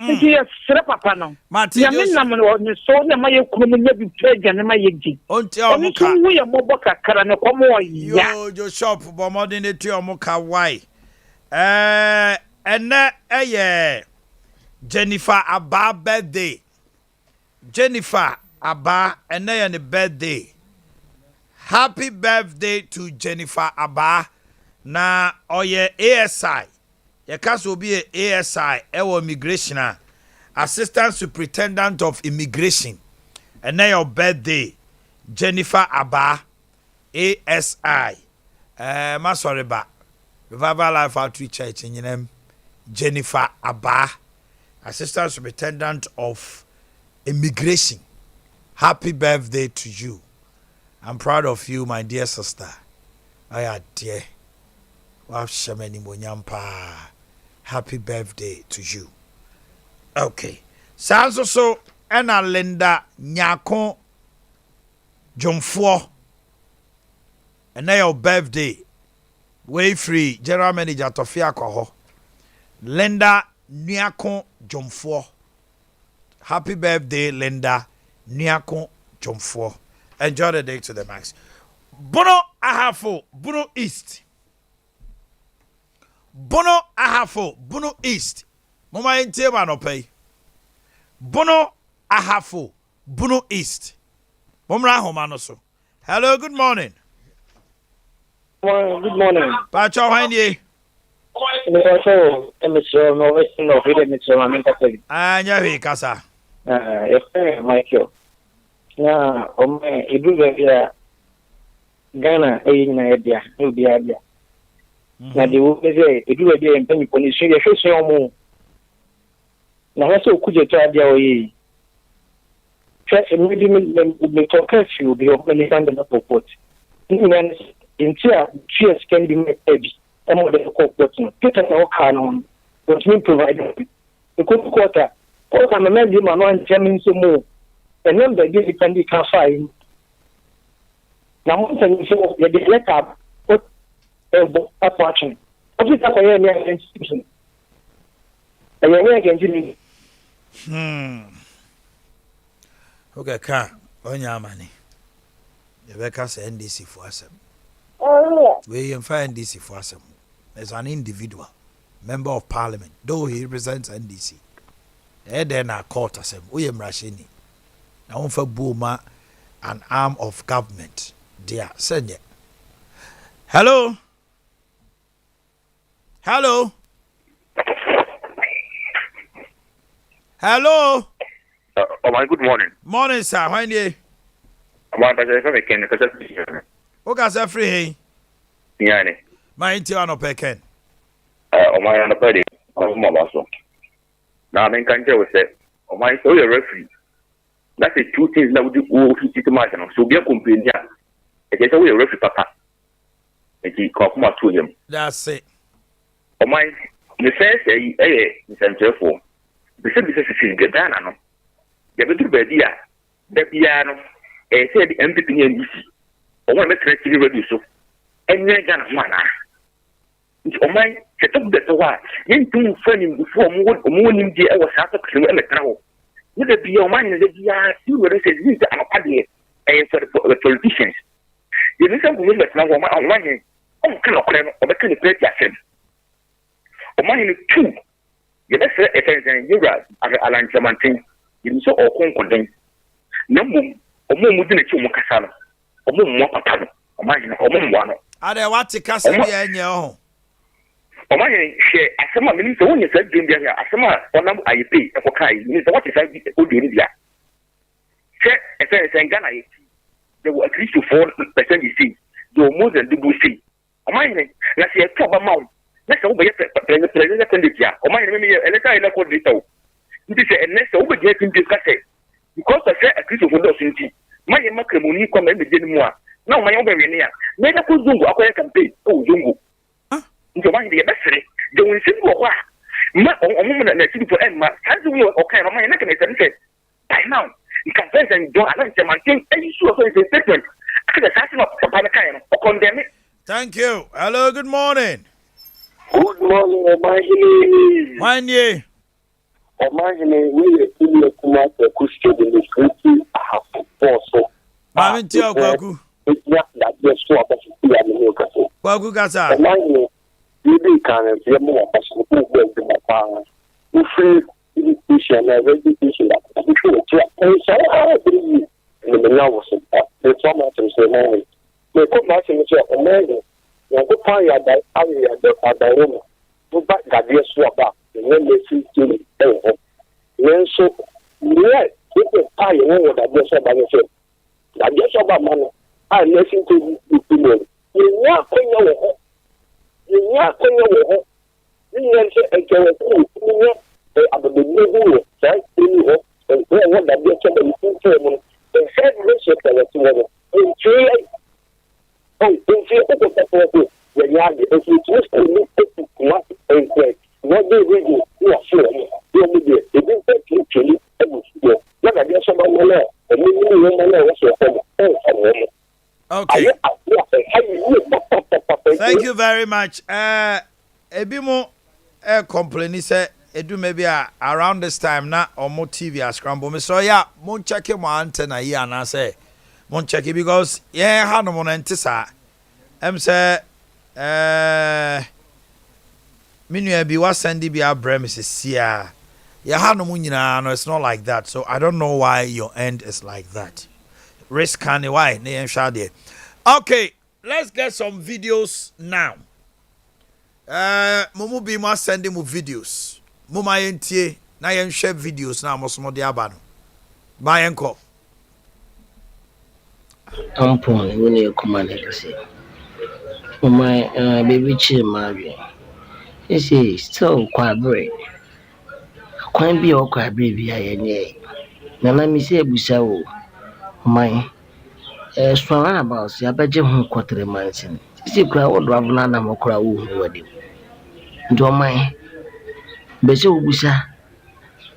nti yɛ srɛ papa no yɛme nam no ne so ne ma yɛ kurom nya bi pɛgya ne ma yɛ gyi ɔno so wu yɛ mmɔbɔ kakra ne kɔm ɔya yo shop bɔ mmɔden ne tu ɔmo ka wai ɛnɛ ɛyɛ Jennifer Abba birthday Jennifer Abba ɛnɛ yɛ ne birthday happy birthday to Jennifer Abba na ɔyɛ ASI Yakaso obi ASI ewo immigration assistant superintendent of immigration and now your birthday Jennifer Abba ASI ma sorry ba Revival Life Outreach Church in name Jennifer Abba assistant superintendent of immigration. Happy birthday to you. I'm proud of you, my dear sister. I dear. Wow, shamani monyampa. Happy birthday to you. Okay. Sanso so ena Linda Nyako Jomfo. And now your birthday. Way free. General Manager Tofia Koho. Linda Nyako Jomfo. Happy birthday, Linda Nyako Jomfo. Enjoy the day to the max. Bono Ahafo, Bono East. Bono Ahafo, Bono East. Mama Intema no pay. Bono Ahafo, Bono East. Momra Homanoso. Hello, good morning. Good morning. Pacho Handy. Anya Kasa. Michael. Now, Ghana, Adea Akye. Now, the woman say, it will be in penny police. You should say, more. Now, that's so could you try the way? First, immediately, talk you be opening under the port. In cheers can be made heavy. I'm more than a corporate. Get an canon, what we provide. The good quarter. All I'm a man, you man, one German so more. And then the day can be fine. Now, once you say, you let up, what a watching. What is that? I am an institution. I am against you. Okay, car on your money. The Becca's NDC for us. We find NDC for us as an individual member of parliament, though he represents NDC. Then I caught us. William Rashini. Now, for Buma, an arm of government. Dear Senya. Hello. Hello. Hello. Oh, my good morning. Morning, sir. How are you? I'm going to make a because okay, sir, free. Yeah, my intern of Pekin. Oh, my on the party. Oh, my boss. Now, I'm in country with it. Oh, my so you're referee. That's the two things that would do all 50 to my channel. So be a complaint here. It is a way of referee, papa. And he come to him. That's it. Oh, my, the first, is center for. The same business is get done, no. The better idea. The piano, said the MPP and DC. I want to make it ready so. And you're gonna manna. Oh, my, set up the war. You two friends before morning, I was out of the travel. You be your mind that you are still resident and a party for the politicians. You listen to me that now on money. Oh, cannot claim or can you play yourself? Or money two. You best say a yoga alan chamantin. You so or concording. Number Omo Mudin Chumukasano. Omo Mopatano. Omo Wano. Adea what to cast in your own. Omanhene share asema menim se wonye sa dwem bia asema onam ayepe ekokai menim se what is that odwem bia share ese Ghana ye there were at least 4% you see there more than double see Omanhene na se eto ba mawo na se wo be president candidate Omanhene me eleka ele ko dito nti se enne se wo be get discuss because of say at least 4% sinti maye makremoni kwa me de mu a na omanhene wo be wene ya na ele ko zungu akoye campaign o zungu nti Omanhene ye besere de won sibu ho a ma omo na sibu for end ma sanzi wo okay Omanhene na kene say by now you can say and do an chairman any sure so it's a statement after the passing of Sompa or condemn it. Thank you. Hello, good morning. Good morning, Omanhene. Manye. Omanhene, we are come out the question in the country have also. Mami Tio Kwaku. It's not that just so about the Kwaku Gaza. Omanhene, you can see more possible to my power. You free education and education that we should and so I believe in the novels. The trauma to say money. They come back and say, Omanhene, you go find your diary, go back that yes, swap up, and then they see to it. Then so, yeah, people pay over that yes, about yourself. That yes, about money. I listen to the people. You're not paying your home. You're not paying your home. You say, and can you about the new right? And what that they can do and said this tomorrow. In three, in three, when you are if you just look at what and what they really you are sure you be it didn't take literally every what I guess about my law and okay. Thank you very much. Ebimo complain say edu maybe around this time na omo TV scramble me so yeah mon check mo antenna here na say mon check it because yeah ha no mo ntisa say minua bi wa send bi abra me sia yeah ha no mo nyina no it's not like that so I don't know why your end is like that risk can why na yen sha there. Okay, let's get some videos now. Momu bi mo send mu videos Muma yentie na yen share videos na amosomo de aba no. Ba yen ko. Ampon when you come and say. My baby chimari. You see still quite brave. Quite be all quite brave here. Na let me say busa o. My swan about see abeje hu quarter months. See cry what do na na mokra wo wedding. Ndo my Bese ubusa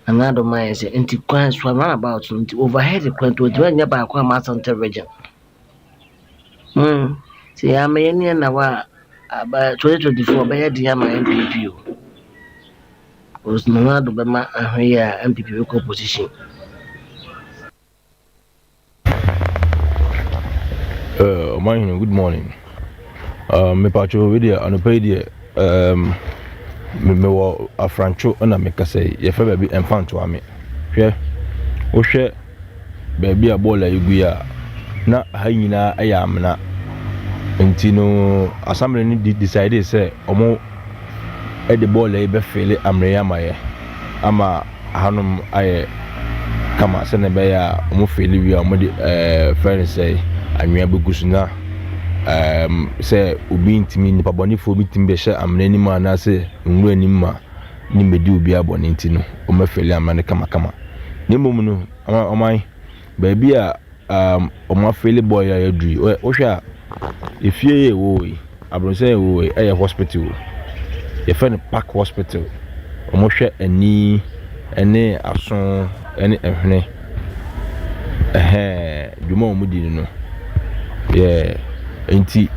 another man say anti kwan swam about overhead the kwan to the near by kwa master region. Say I may na wa about 2024 by the yama MPP. Was no do bema ahwe MPP position. Omanhene, good morning. Me pacho video anopedia me wo afrancho na me kase ye fa ba bi emfanto ame hwe wo hwe ba bi a bola igua na ha nyina aya amna enti no assembly ni decide say omo e de bola e be fele amre ya maye ama hanum aye kama se ne be ya omo fele wi omo de friend say anwia begusuna say obi ntimi nipa bonifo bi timbe hye amna ni ma na say nwura ni ma ni medi obi abone ntino o mafeli amane kama ni mum no oman ba bi a o mafeli boy ya dui o hwa efie ye wo abronse wo e hospital ye fa ne park hospital o mo hwe ani ene aso ene ehwene dwuma o mudi no yeah enti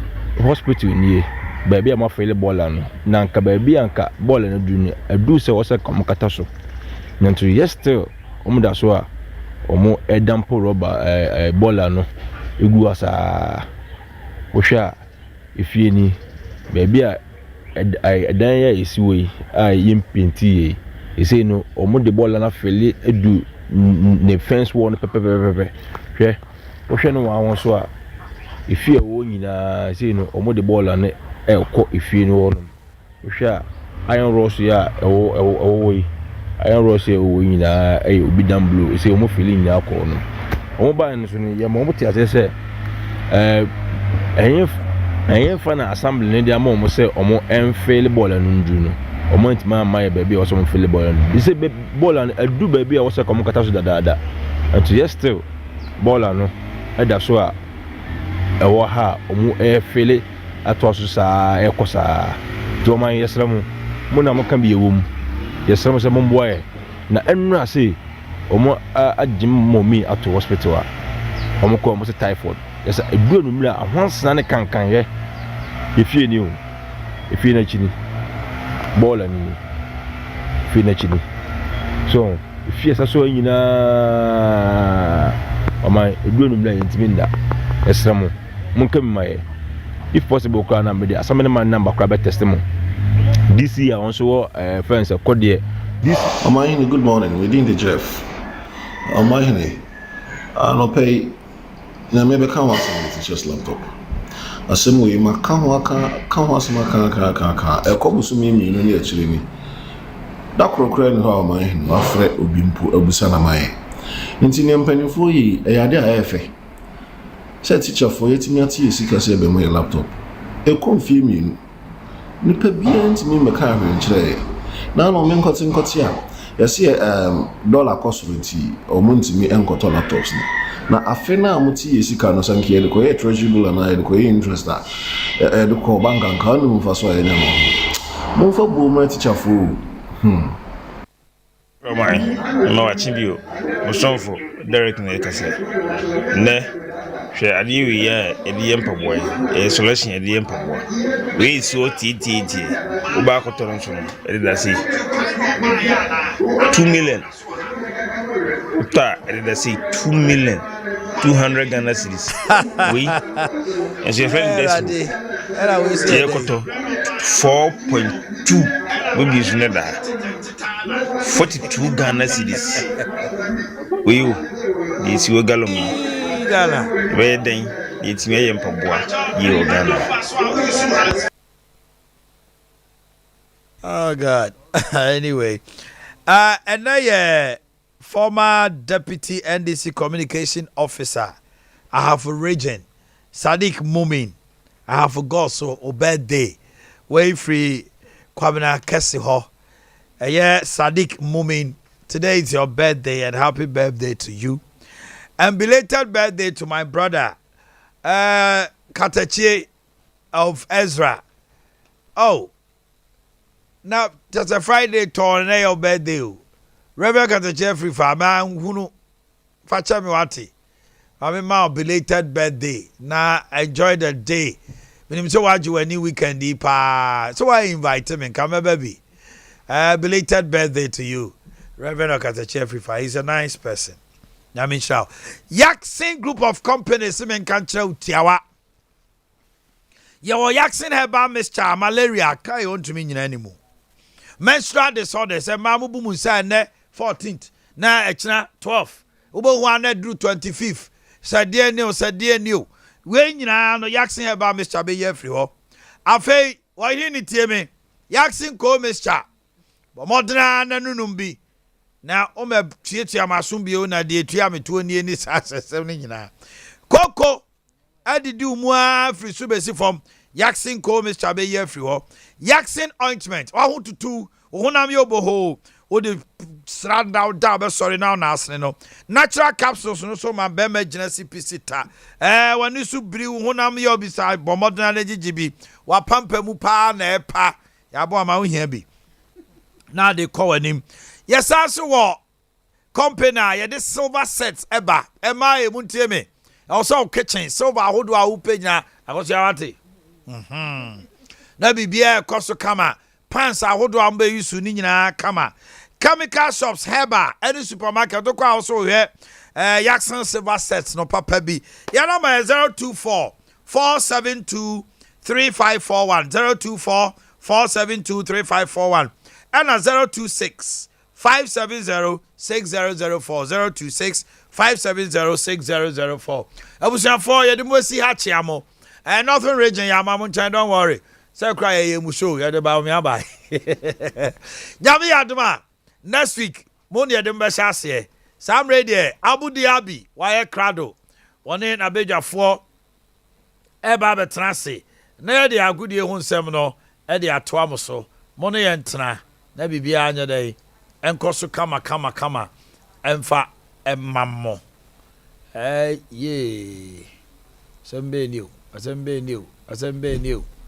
hospital nie baby am afele bola no na nka baby anka bola no dunu adu se wo se komkata so nanto yes still omuda so a omo edampo roba bola no egu asa wo hwa efie ni baby a edan ya esiwe a yempenti ye he say no omo de ball na fele edu ne fence wall pepepepepe hwe wo hwe no wa so a ifie wo nyina say no omo de ball na ekọ ifie no wo no hwe a iron ross ya ewo yi iron ross ya wo nyina obi dan blue say omo fele nyina akọ no omo ba no so no ye mo te ase say ɛyɛ fa na assembly ne de ama omo say omo enfele ball no ndu no omo ntima ma ye baby o so mo fele ball no bi say ball no adu baby a wo say komo kata so dadaada and yes still ball no ɛda so a ɛwɔ ha omo fele ato so saa ɛkɔ to man yesra mu na mo kan bi ewom yesra mo say mo boye na enura say omo agim mo mi ato hospital a omo ko omo say typhoid yesa edu no mira ahwansana ne kankan ye efie ni o efie na chini ball ani efie na chini so efie sa so nyina oma edu no mira yentimi nda yesra mo kan maye if possible kwa na me dey asamene man number kwa be test mo this year also friends code this Omanhene, good morning. Within the Jeff. Omanhene, I no pay. Na maybe can was on the teacher's laptop. Asemu yi ma kan wasema kan. E ko busu mi no ne akire ni. Da krokra ni ho Omanhene, wa frɛ obi mpo abusa na mai. Nti ne mpanifo yi e yade a efe. Say teacher for yetimi ati esika se be mo laptop. E confirm mi. Nipa bia ntimi meka ahwenkyerɛ na no me nkɔte a yɛse dollar cost rate o montimi enkoto laptops na afe na amuti esika no sanke yɛ de ko yɛ treasury bill na yɛ de ko yɛ interest a de ko bank account no mfa so yɛ ne mo mfa bo ma teacher fo no achibio musonfo Derek na ekase ne hwe ade wi ya edi empaboy solution edi empaboy we so titi wo ba ko toron so edi da si 2 million ta edi da si 2 million 200 Ghana cedis we and your friend this era we say ko to 4.2 we bi so da 42 Ghana cedis we you this we galomi Ghana we den yetimi ye mpaboa ye Ghana. Oh God. Anyway, and now former deputy NDC communication officer I have a region Sadiq Mumin I have a goso o birthday way free Kwabena Kesiho. Yeah, Sadiq Mumin, today is your birthday and happy birthday to you. And belated birthday to my brother, Katachi of Ezra. Oh, now just a Friday tornado birthday. Reverend Katachi free for man who facha me wati. I mean my belated birthday. Now enjoy the day. When him so watch you any weekend pa. So I invite him and come baby. Belated birthday to you, Reverend Katachi free for. He's a nice person. Nyamisha. Yaksin group of companies men can chow tiawa. Yaw Yaksin heba Mr. Malaria kai on to me anymore. Menstrual disorders and mamu bumunsa ne 14th. Na echna 12th. Ubo one drew 25th. Said dear new. When you know Yaksin heba Mr. Be ye free ho. Afe, why didn't it me? Yaksin ko Mr. But modern nanumbi. Now, ome tietia masumbio na de tua me to ni ni sasesem ni nyina. Koko adidu mua free subesi from Yaksin ko Mr. Be ye free ho. Yaksin ointment. Wa hu tutu, honam yo boho. O de strand down da sorry now na asne no. Natural capsules no so ma be ma gina CPC ta. Wani su biri honam yo bisa bomodna na gigibi. Wa pampa mu pa na epa. Ya bo ama hu hia bi. Na de call him. Yes, also company this silver sets eba. Emma muntie me. Also kitchen silver hodo a upenya. Akoso yawate. Na bibia koso kama. Pants ahodo ambe yusu ni nyina kama. Chemical shops heba any supermarket to kwa also here. Yakson silver sets no papa bi. Ya number 024 472 3541 024 472 3541 and 026 570-6004 026-570-6004. Abusiafo ye de mo si ha chiamo. Northern region ya ma mo nchan, don't worry. Say cry ye mu show ye de ba me abai. Nyame aduma next week mo ne de mbesha ase. Sam radio Abu Dhabi why crado. One na bedwafo eba betena se. Na ye de agudie hu nsem no e de atoa mo so. Mo ne ye ntena na bibia anya dai. Enkoso kama emfa emammo ye sembe new